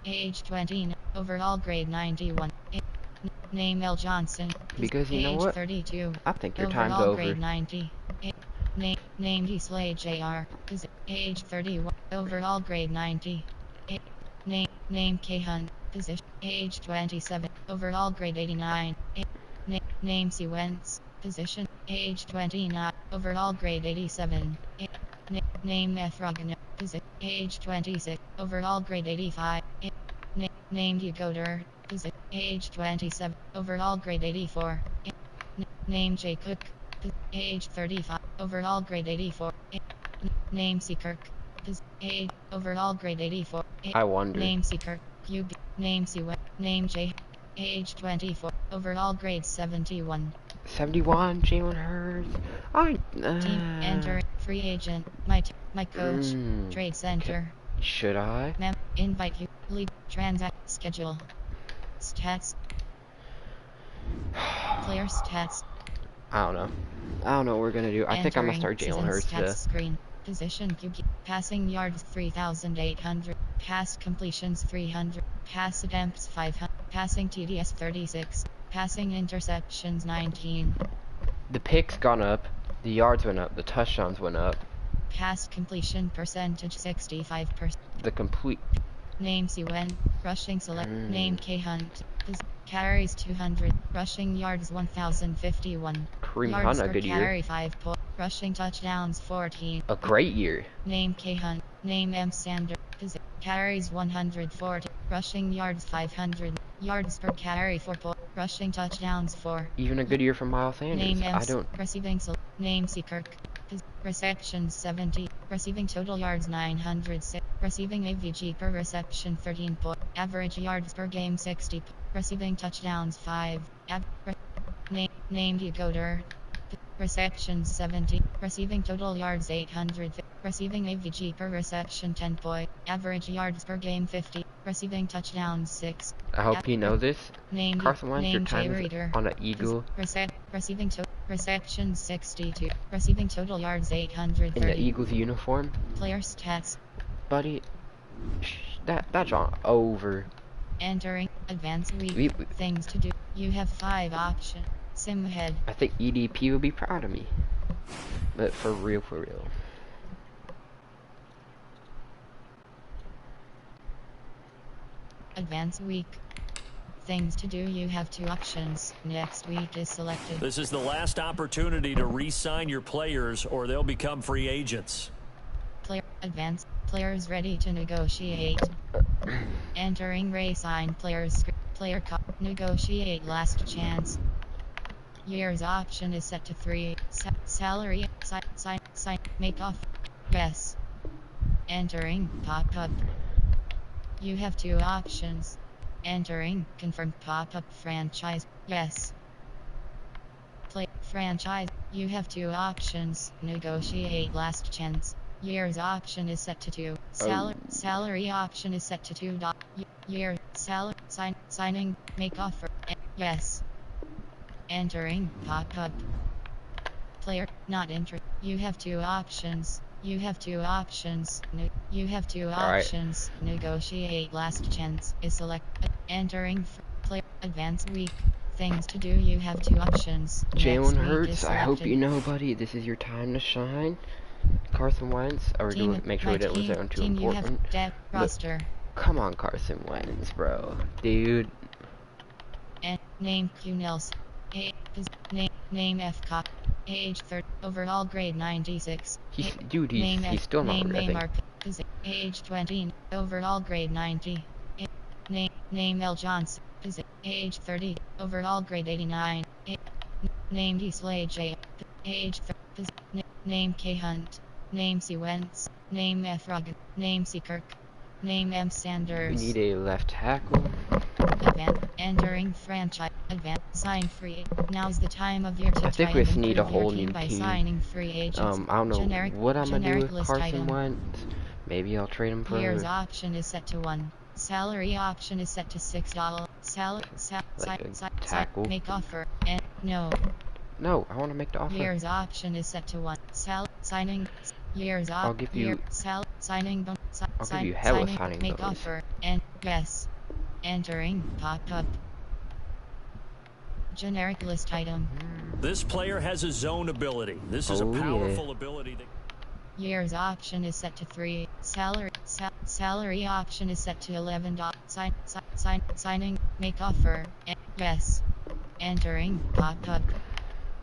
Age 20. Overall grade 91. Name L. Johnson. Because you know Age what? 32. I think your time's Overall over. grade 90. Name D. Slade Jr. Age 31. Overall grade 90. Name K. Hunt. Position. Age 27. Overall grade 89. Name C. Wentz. Position. Age 29. Overall grade 87. Name F. Rogner. Position. Age 26. Overall grade 85. Name Decoder. Position. Age 27. Overall grade 84. Name J. Cook. Age 35. Overall grade 84. Name C. Kirk. Age. Overall grade 84. I wonder. Name C. Kirk. QB. Name C. Name J. Age 24. Overall grade 71. 71, Jalen Hurts. Team. Enter. Free agent. My coach. Trade center. Should I? Invite you. League. Transact. Schedule. Stats. Player stats. I don't know. I don't know what we're gonna do. I think I'm gonna start Jalen Hurts stats screen. Position QB. Passing yards 3,800. Pass completions 300. Pass attempts 500. Passing TDS 36. Passing interceptions 19. The picks gone up. The yards went up. The touchdowns went up. Pass completion percentage 65%. The complete. Name C. Wen. Rushing select. Name K. Hunt. Carries 200. Rushing yards 1,051. Kareem Yards Hunt, a per good carry year. 5 points. Rushing touchdowns 14. A great year. Name K. Hunt. Name M. Sander. Carries 140. Rushing yards 500. Yards per carry 4 points. Rushing touchdowns 4. Even a good year for Miles Sanders. Name M. I don't. Receiving Name C. Kirk. Receptions 70. Receiving total yards 906. Receiving AVG per reception 13 points. Average yards per game 60. Receiving touchdowns 5. Name Decoder. Receptions 70. Receiving total yards 800. Receiving AVG per reception 10 points. Average yards per game 50. Receiving touchdowns 6. I hope you know this. Name Carson Wentz, your Name time J. is Reader. on an Eagle. Receiving reception 62. Receiving total yards In the 830. Eagles uniform. Player stats. Buddy, that's on over. Entering advanced week. We, Things to do. You have 5 options. Sim ahead. I think EDP would be proud of me. But for real, for real. Advanced week. Things to do. You have 2 options. Next week is selected. This is the last opportunity to re-sign your players or they'll become free agents. Player advanced. Players ready to negotiate. Entering re-sign players. Player negotiate last chance. Year's option is set to 3. Salary. Sign. Make offer. Yes. Entering pop-up. You have 2 options. Entering confirm pop-up franchise. Yes. Play franchise. You have 2 options. Negotiate last chance. Year's option is set to 2. Salary option is set to $2. Year signing make offer. Yes. Entering pop-up. Player not interested. You have 2 options. You have 2 options. You have 2 options. Right. Negotiate last chance is select. Entering player advanced week. Things to do. You have 2 options. Jalen Hurts, I hope you know, buddy. This is your time to shine. Carson Wentz. Are we going to make sure we don't lose that one too important? Roster. Come on, Carson Wentz, bro. Dude. And name Q Nelson. Name F Cop. Age 30. Overall grade 96. He's still not Name age 20. Overall grade 90. Name L Johnson. Age 30. Overall grade 89. Name D Slade J. Age 30. Name K Hunt. Name C Wentz. Name F Ruggan. Name C Kirk. Name M Sanders. We need a left tackle. Entering franchise. Sign free. Now's the time of year to I think we just need a whole new by team. signing free agents. I don't know what I'm gonna do with Carson item. Wentz. Maybe I'll trade him for. Year's option is set to 1. Salary option is set to $6. Tackle. Make offer. And no. No, I want to make the offer. Year's option is set to 1. Signing. Year's option. I'll give you. Signing. I'll give you hella signing Make bonus. offer. And yes. Entering pop-up. Generic list item. This player has a zone ability. This is a powerful ability. Year's option is set to 3. Salary option is set to $11. Signing. Make offer. Yes. Entering pop-up.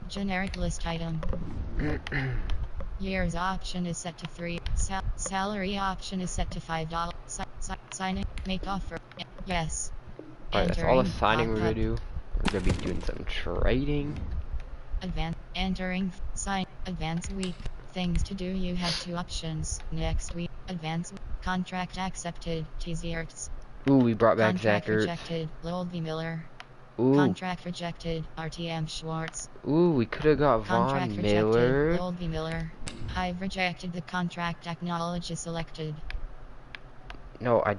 Generic list item. Year's option is set to 3. Salary option is set to $5. Signing. Make offer. Yes. Alright, that's all the signing we're gonna do. We're gonna be doing some trading. Entering. Advanced week. Things to do. You have 2 options. Next week. Advanced. Contract accepted. TZ. Ooh, we brought back Zach Contract rejected. Lowell V. Miller. Ooh. Contract rejected. RTM Schwartz. Ooh, we could have got Contract Von Miller. rejected. Lowell V. Miller. I've rejected the contract. Acknowledge is selected. No, I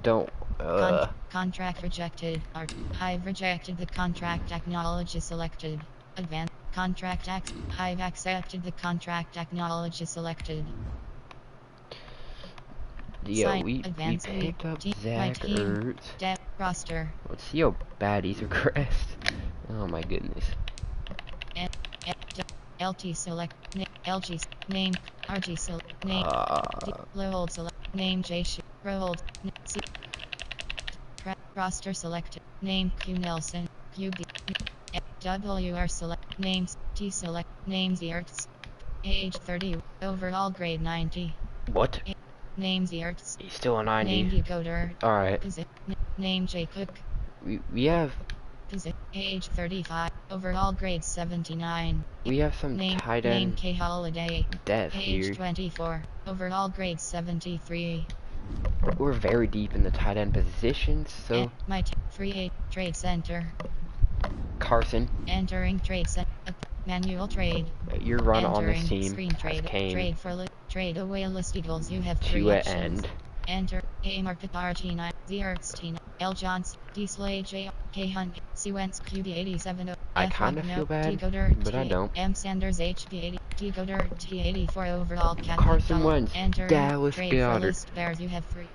don't. Contract rejected. I've rejected the contract. Acknowledge is selected. Advanced contract. I've accepted the contract. Acknowledge is selected. Yeah, we picked up Zach Ertz. Roster. Let's see how bad he's regressed. Oh my goodness. LT select. LG name. RG select. Name. Load select. Name J. Rolled. Roster selected. Name Q Nelson. QB. WR select. Names. T select. Names Ertz. Age 30. Overall grade 90. What? Names Ertz. He's still a 90. Name Decoder. Alright. Name J Cook. We have. Age 35. Overall grade 79. We have some tight end. Name K Holiday. Death Age here. 24. Overall grade 73. We're very deep in the tight end positions, so. My free trade center. Carson. Entering trade center. Manual trade. Your run on this Entering team screen trade. came Trade away list Eagles. You have 3 to an options. end. Enter A Market RG9 Z Ertz L Johnson D Slade J K Hunt Sequence QB87. I F kind of feel bad, Decoder but I don't. M Sanders HB80. Decoder T84 overall cap. Carson Wentz, Entering. Dallas Trade for Goedert. list bears. You have 3.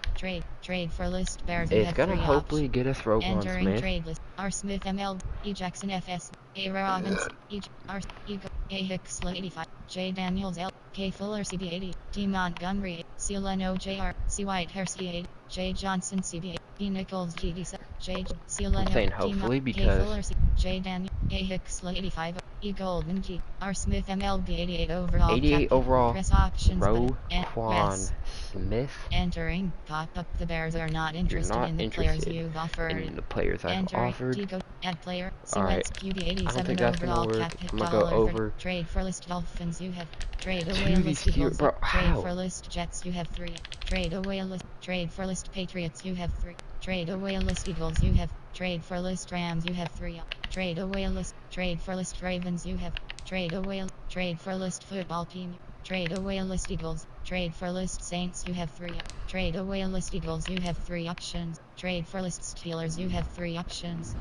Trade for list bears. You It's have gonna 3 hopefully options. get us Roquan Entering Smith. trade list. R. Smith ML. E. Jackson FS. A. Robbins. E. R. E. A. Hicks 85. J. Daniels L. K. Fuller CB80. D. Montgomery. C. Leno JR. C. Whitehair C8. J. Johnson CB8. D. Nichols GD7. J. C. I'm Leno. saying D. hopefully K. because Fuller C. J. Daniel. A. Hicks 85. E. Goldman G. R. Smith MLB 88 overall. 88 overall, Press options. Roquan Smith. Entering. Pop up. The Bears are not You're interested not in the players interested you've offered. in the players I've Entering. offered. Deco. Add player. Alright, Sequence QB I don't 87 think that's gonna overall. work. Cap hit I'm gonna go dollar. over Trade for list Dolphins. You have. Trade away to a these list Eagles. bro. Trade How? for list Jets. You have 3. Trade away a list. Trade for list Patriots. You have 3. Trade away a list Eagles. You have. Trade for list Rams. You have 3. Trade away a list. Trade for list Ravens. You have. Trade away a. Trade for list football team. Trade away a list Eagles. Trade for list Saints. You have 3. Trade away a list Eagles. You have 3 options. Trade for list Steelers. You have 3 options.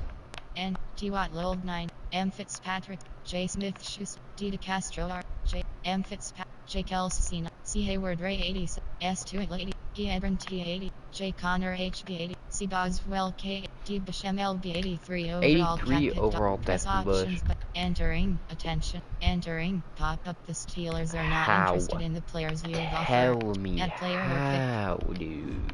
N. T. Watt Lold 9. M. Fitzpatrick. J. Smith Schuster. D. DeCastro R. J. M. Fitzpatrick. J. Kelsey. C. Hayward Ray 87. S. 2 80. E. Ebron T. 80. J. Connor HB 80. C. Boswell K. D. Basham LB 83 overall. 83 overall. Press That's options. Bush. Entering. Attention. Entering. Pop up. The Steelers are not How? interested in the players you've Tell offered. me Add player or pick. how, dude.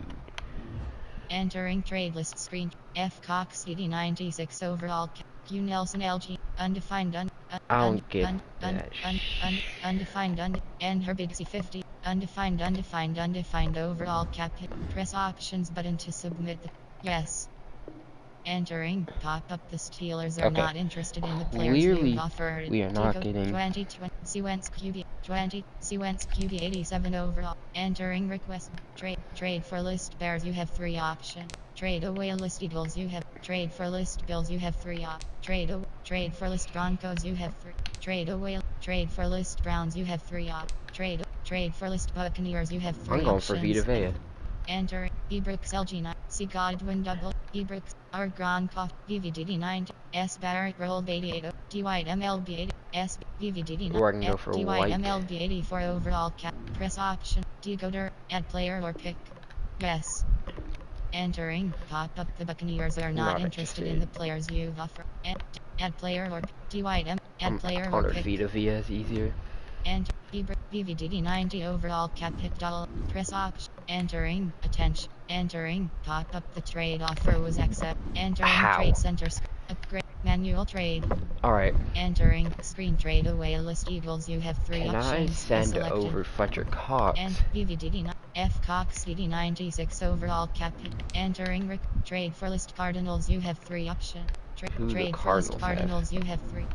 Entering trade list screen. F. Cox 96 overall. Q. Nelson LG. Undefined. I don't get that. Undefined. And Herbig C50. Undefined overall cap hit. Press options button to submit. Yes. Entering. Pop up. The Steelers are not interested in the players you've offered. We are not getting 2020 Sequence QB 20 Sequence QB 87 overall. Entering request. Trade for list Bears. You have 3 options. Trade away a list Eagles. You have. Trade for list Bills. You have 3 Trade for list Broncos. You have 3. Trade for list Browns. You have 3 Trade for list Buccaneers. You have 3 I'm going options. for Vita Vea. Enter Ebrooks LG9 C Godwin double Ebrooks R Gronkov VVDD9 S Barrett Roll 88 D White MLB 80 S VVDD9 Or I can go for D White White. MLB 84 overall cap. Press option decoder add player or pick. Yes. Entering pop up. The Buccaneers are not interested in the players you've offered. Add player or D White M add player or pick. Vita Vea is easier. And BVDD 90 overall cap hit dollar. Press option. Entering. Attention. Entering. Pop up. The trade offer was accept. Entering How? trade center. Upgrade. Manual trade. Alright. Entering. Screen trade away list Eagles. You have 3 Can options. I send over Fletcher Cox? And BVDD F Cox CD 96 overall cap hit. Entering trade for list Cardinals. You have 3 options. Trade for list Cardinals. You have 3.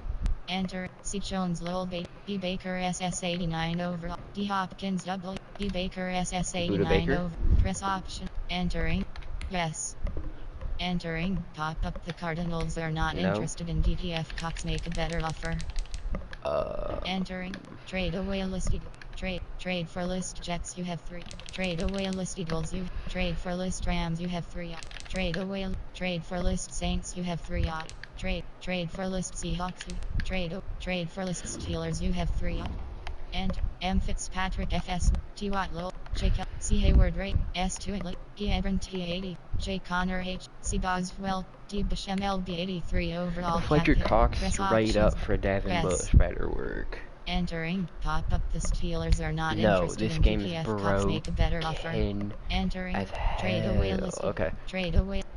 Enter C Jones Lowell B Baker SS89 overall D Hopkins double B Baker SS89 over press option entering yes entering pop up. The Cardinals are not interested in DTF Cox. Make a better offer. Entering trade away a list trade for list Jets. You have 3 trade away a list Eagles. You trade for list Rams. You have 3 trade for list Saints. You have 3 trade for list Seahawks. You trade for list Steelers. You have 3 and M Fitzpatrick FS T Watt Low J C Hayward Ray S2 E Ebron T80 J Connor H C Boswell D Basham LB 83 overall. Fletcher Cox straight up for Devin Bush. Better work. Entering pop up. The Steelers are not interested this in game DPF is Cox. Make a better offer. Entering trade away a list.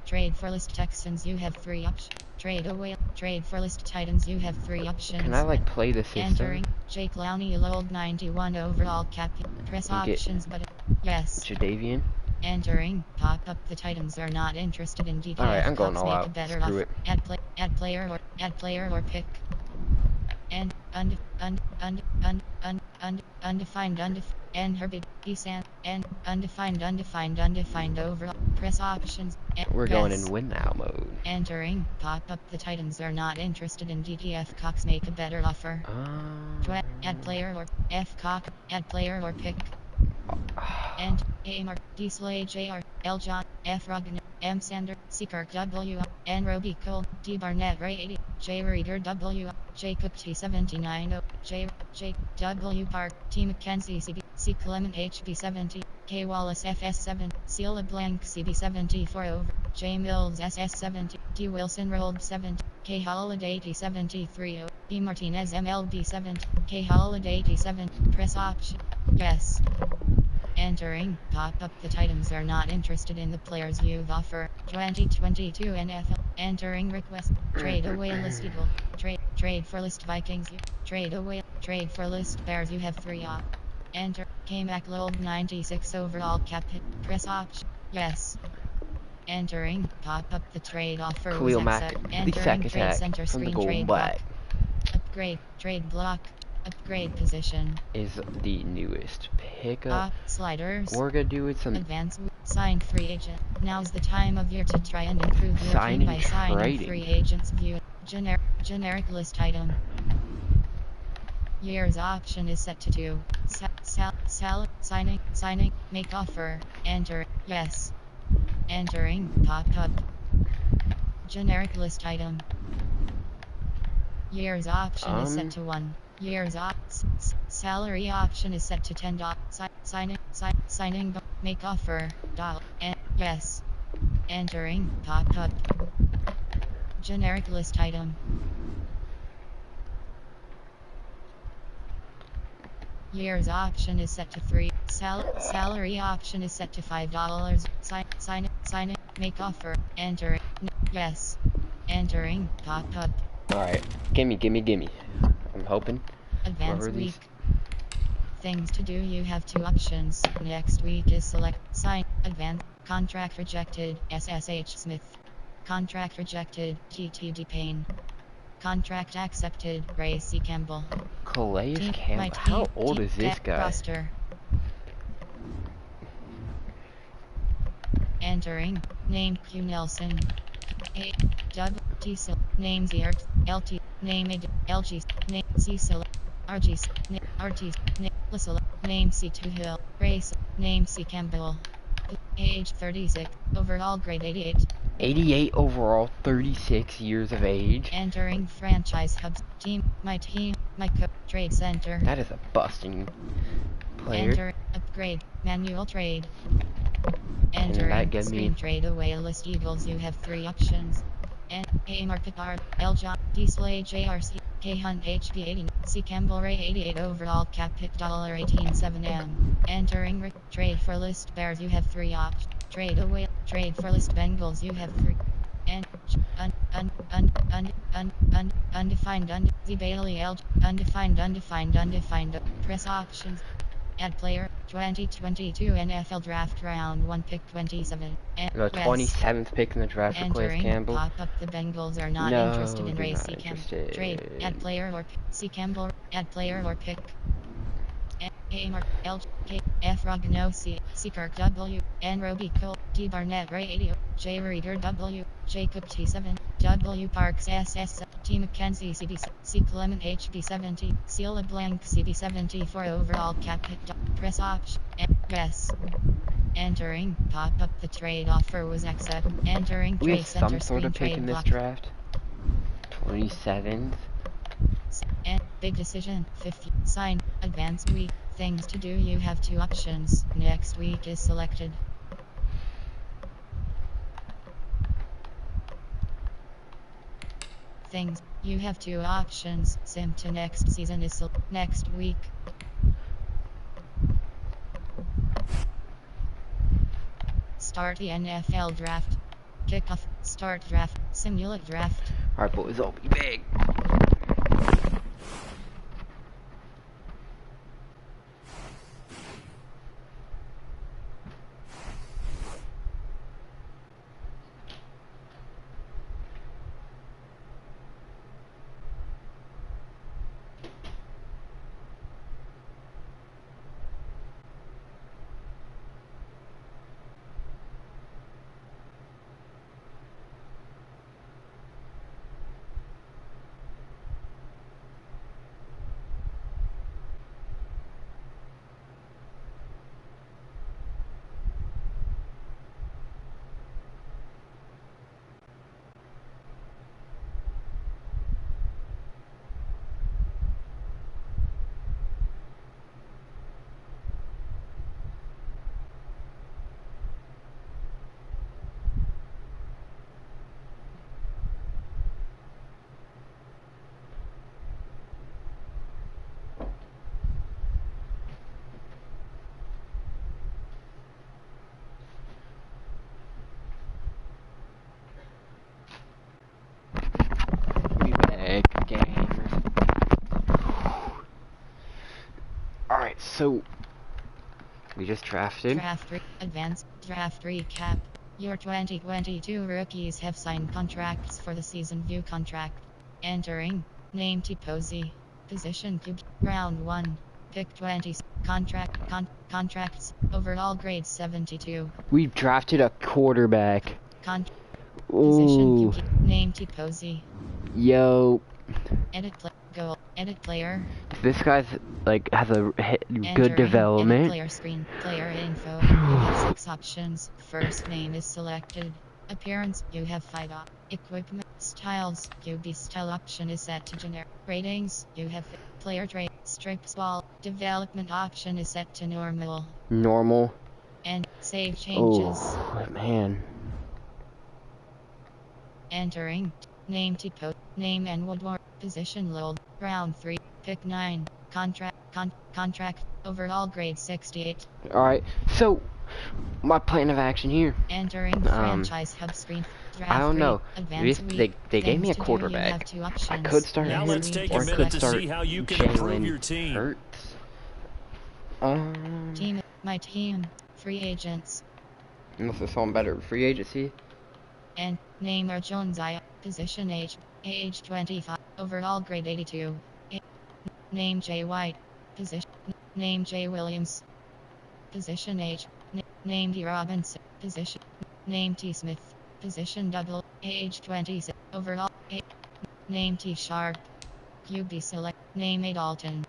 Trade for list Texans. You have 3 options. Trade for list Titans. You have 3 options. Can I play the system? Entering Jake Lowney Lold 91 overall cap. Press options button. Yes. Jadavian. Entering pop up. The Titans are not interested in DPF. Alright, I'm going Cox. all Make out. A better Screw offer. it. Add player or pick. And undefined and Herbig Esan and undefined overall. Press options. We're going in win now mode. Entering pop up. The Titans are not interested in DTF Cox. Make a better offer. Add player or F Cox. Add player or pick. And A Mark D Slay JR L John F Rogner M Sander Seekirk W. N. Roby Cole. D. Barnett Ray 80. J. Reader W. J. Cook T 79. J. W. Park. T. Mackenzie CB. C. Clement HB 70. K. Wallace FS 7. C. LeBlanc CB 74 over. J. Mills SS 70. D. Wilson Rolled 70. K. Holiday T 73. D. Martinez MLB 70. K. Holiday T 7. Press option. Yes. Entering. Pop up. The Titans are not interested in the players you've offered. 2022 NFL. Entering request. Trade away list Eagle. Trade for list Vikings. Trade away. Trade for list Bears. You have 3 op. Enter. K-Mac Lold 96 overall cap hit. Press option. Yes. Entering. Pop up. The trade offer was Khalil Mack, accept. the Entering sack trade attack center from the screen Golden trade block. Black Upgrade. Trade block. Upgrade position. is the newest pickup. Sliders. We're gonna do it some Advance. Signed free agent. Now's the time of year to try and improve your team signing by signing trading. free agents. View generic list item. Year's option is set to 2. Signing. Make offer. Enter. Yes. Entering. Pop up. Generic list item. Year's option is set to 1. Year's salary option is set to $10. Signing. Make offer. Yes. Entering. Pop up. Generic list item. Year's option is set to 3. Salary option is set to $5. Sign it. Make offer. Enter. Yes. Entering. Pop up. Alright. Gimme. I'm hoping. Advance week. Things to do. You have 2 options. Next week is select. Sign. Advance. Contract rejected. SSH Smith. Contract rejected. TTD Payne. Contract accepted. Ray C. Campbell. Calais Campbell. How old is this guy? Roster. Entering. Name Q Nelson. A. W. T. Sil. Name Zert. LT. Name A. LG. Name C. Sil. RG. Name RT. Name Lissel. Name C. 2 Hill. Race. Name C. Campbell. Age 36. Overall grade 88. 88 overall, 36 years of age. Entering franchise hubs. Team. My trade center. That is a busting player. Enter. Upgrade. Manual trade. And that Entering. get Screen me trade away list Eagles. You have 3 options. A. Market Picard. L. John. D. Slade JRC. K. Hunt HB 80. C. Campbell Ray 88 overall cap hit $18.7M. Entering trade for list Bears. You have 3 options. Trade away. Trade for list Bengals. You have 3. And undefined. Z. Bailey L. Undefined. Press options. Add player. 2022 NFL Draft Round 1 Pick 27. the 27th pick in the draft for Calais Campbell. Pop up. The Bengals are not No, interested in they're Ray not C. Campbell. interested. Trade. Add player or pick. C. Campbell. Add player or pick. A. Mark L. K. F. Rogano C. C. Kirk W. N. Roby Cole. D. Barnett Ray 80. J. Reader W. J. Cook T 7. W. Parks SS. T. Mackenzie CB. C. Clement HB 70. C. LeBlanc CB 74 overall cap hit. Press option. Yes. Entering. Pop up. The trade offer was accept. Entering We trade have center some sort screen of pick trade in this block. draft. 27th. And big decision. 50. Sign. Advance week. Things to do. You have 2 options. Next week is selected. Things. You have 2 options. Sim to next season is next week. Start the NFL draft. Kickoff. Start draft. Simulate draft. Alright, boys, I'll be big. So, we just drafted. Draft recap. Your 2022 rookies have signed contracts for the season. View contract. Entering. Name Posey. Position QB. Round 1. Pick 20. Contracts. Overall grade 72. We drafted a quarterback. Position Ooh. QB. Name Posey. Yo. Edit goal. Edit player. This guy's like has a good Entering. development. Edit player screen. Player info. You have 6 options. First name is selected. Appearance. You have 5 equipment. Styles. QB style option is set to generic. Ratings. You have player trait. Strips ball. Development option is set to normal. Normal. And save changes. Oh man. Entering. Name Name and Woodward. Position load. Round 3. Pick 9. Contract. Overall grade 68. Alright, so my plan of action here. Entering franchise hub screen. Draft I don't know. They gave me a quarterback. I could start now him, let's take or a I minute could to start see how you can improve your Jalen team. Hurts. My team. Free agents. Unless there's someone better. Free agency. And name or Jones. Position age 25. Overall grade 82. Name Jay White. Position. Name Jay Williams. Position age. Name D Robinson. Position. Name T Smith. Position double. Age 26. Overall. Name T Sharp. QB select. Name A Dalton.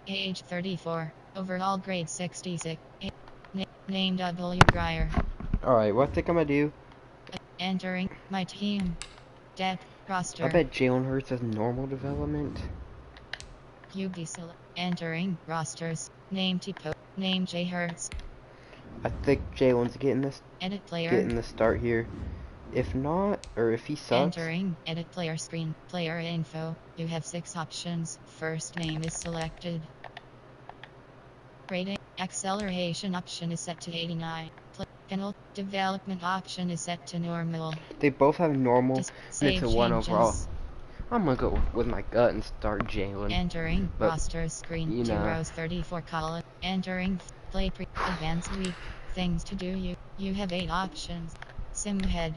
Age 34. Overall grade 66. Name W Grier. Alright, what I think I'm gonna do? Entering my team. Depth roster. I bet Jalen Hurts has normal development. QB select. Entering rosters. Name Name J Hurts. I think Jalen's getting the start here. If not, or if he sucks. Entering edit player screen. Player info. You have 6 options. First name is selected. Rating. Acceleration option is set to 89. Penalty development option is set to normal. They both have normal, and it's a 1 changes. overall. I'm gonna go with my gut and start Jalen. Entering roster screen. 2 rows 34 column. Entering play advanced week. Things to do. You have 8 options. Simhead.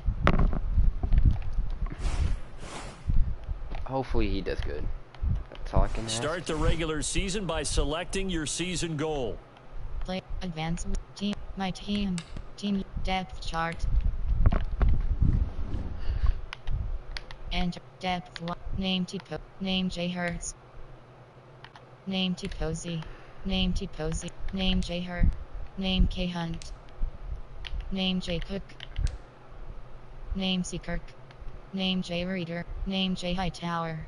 Hopefully he does good. That's all I can ask. Start the regular season by selecting your season goal. Play advanced team. My team. Team depth chart. Enter depth 1. Name Name J Hurts. Name Posey. Name Posey. Name J Hurt. Name K Hunt. Name J Cook. Name C Kirk. Name J Reader. Name J Hightower.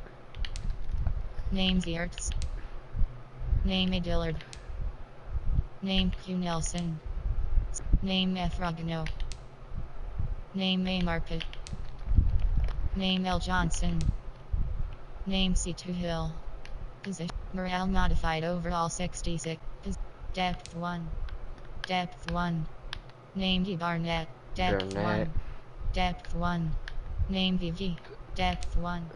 Name Z Ertz. Name A Dillard. Name Q Nelson. Name F Rogano. Name A Marpet. Name L Johnson. Name C2 Hill. Position morale modified overall 66. Depth 1. Depth 1. Name D Barnett. Depth 1. Depth 1. Name VV. Depth 1.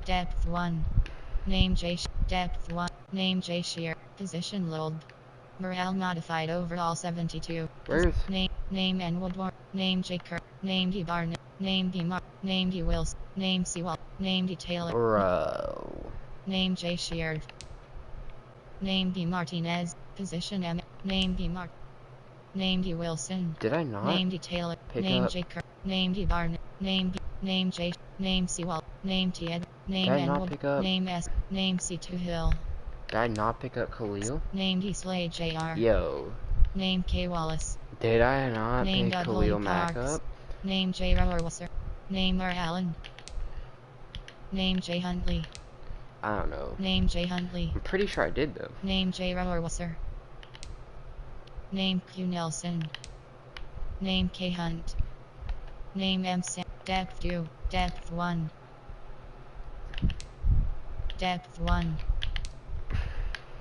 Depth 1. Name J. Depth 1. Name J Shear. Position load. Morale modified overall 72. Where's Name N Woodward. Name J Kirk. Name D Barnett. Name D Mark. Name D Wills. Name C Wall. Name D Taylor. Bro. Name J Sheard. Name D Martinez. Position M. Name D Mark. Name D Wilson. Did I not? Name D Taylor. Name J Kirk. Name D Barnett. Name J. Name C Wall. Name T Ed. Name N Wood. Name S. Name C2 Hill. Did I not pick up Khalil? Name D Slade Jr. Yo. Name K Wallace. Did I not Name pick Khalil Mack up? Name J Rohrwasser. Name R Allen. Name J Huntley. I don't know. Name J Huntley. I'm pretty sure I did though. Name J Rohrwasser. Name Q Nelson. Name K Hunt. Name M Sam. Depth 2. Depth 1. Depth 1.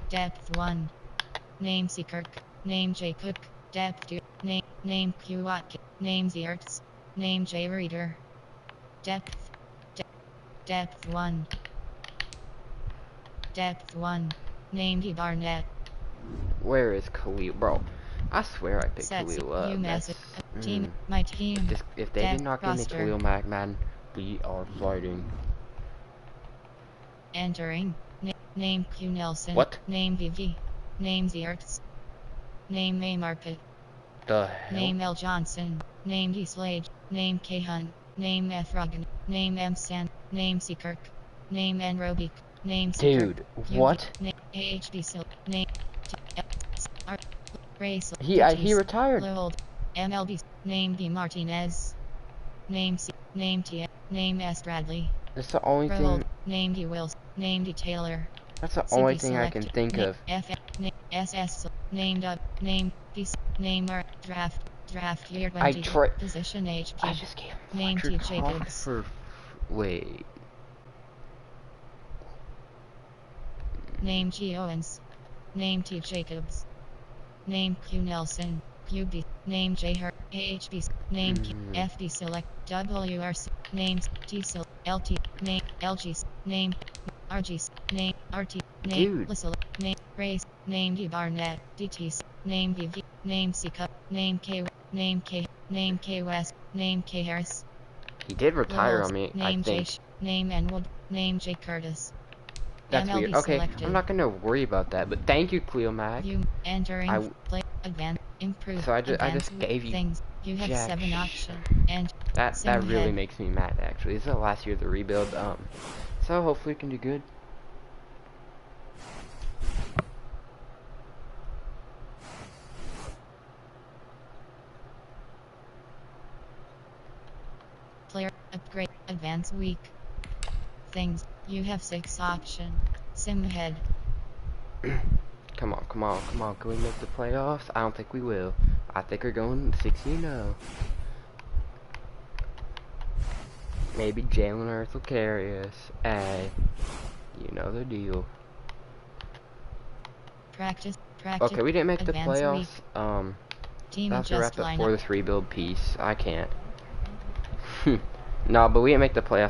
Depth 1. Name C Kirk. Name J Cook. Depth 2. Name Q Watkins. Name Z Ertz. Name J Reader. Depth. Depth 1. Depth 1. Name D Barnett. Where is Khalil? Bro, I swear I picked Sets Khalil up. you message. That's, Team. My team. if they Deck did not give me roster. Khalil Mack, man, we are fighting. Entering. Name Q Nelson. What? Name VV. Name Ziertz. Name A Market. The hell? Name L Johnson. Name D Slade. Name K Hunt. Name F Rogan. Name M Sand. Name C Kirk. Name N Robic. Name C Kirk. Dude, what? Name AHD Sil. Name R Race. He retired. Lold. MLB. Name D Martinez. Name C. Name T. Name S Bradley. That's the only thing. Name D Wills. Name D Taylor. That's the only thing I can think of. F. Name SS. Name Dub. Name D. Name R. Draft year 20. Position HQ. I just gave him Name T. Jacobs. Wait. Name G. Owens. Name T. Jacobs. Name Q. Nelson. QB. Name J. Her. AHB. Name Q. FD Select. WRC. Names T. Sil. LT. Name LG. Name RG. Name RT. Name Lissel. Name Race. Name D. Barnett. DT. Name VV. Name C. Cup. Name K. Name K. Name K. West. Name K. Harris. He did retire on me, Name I think. J. Name N. Wood. Name J. Curtis. That's MLB weird. Okay, selected. I'm not gonna worry about that. But thank you, Cleo Mac. You entering play advance improve. So I just gave you things. You have jack 7 options and that really makes me mad. Actually, this is the last year of the rebuild. So hopefully we can do good. Player upgrade advance week. Things you have 6 option. Sim head. Come on. Can we make the playoffs? I don't think we will. I think we're going 6-0. Maybe Jalen Hurts will carry us. Hey, you know the deal. Practice. Okay, we didn't make the playoffs. Week. Team That's a wrap adjust up for lineup. this rebuild piece. I can't. No, but we didn't make the playoffs.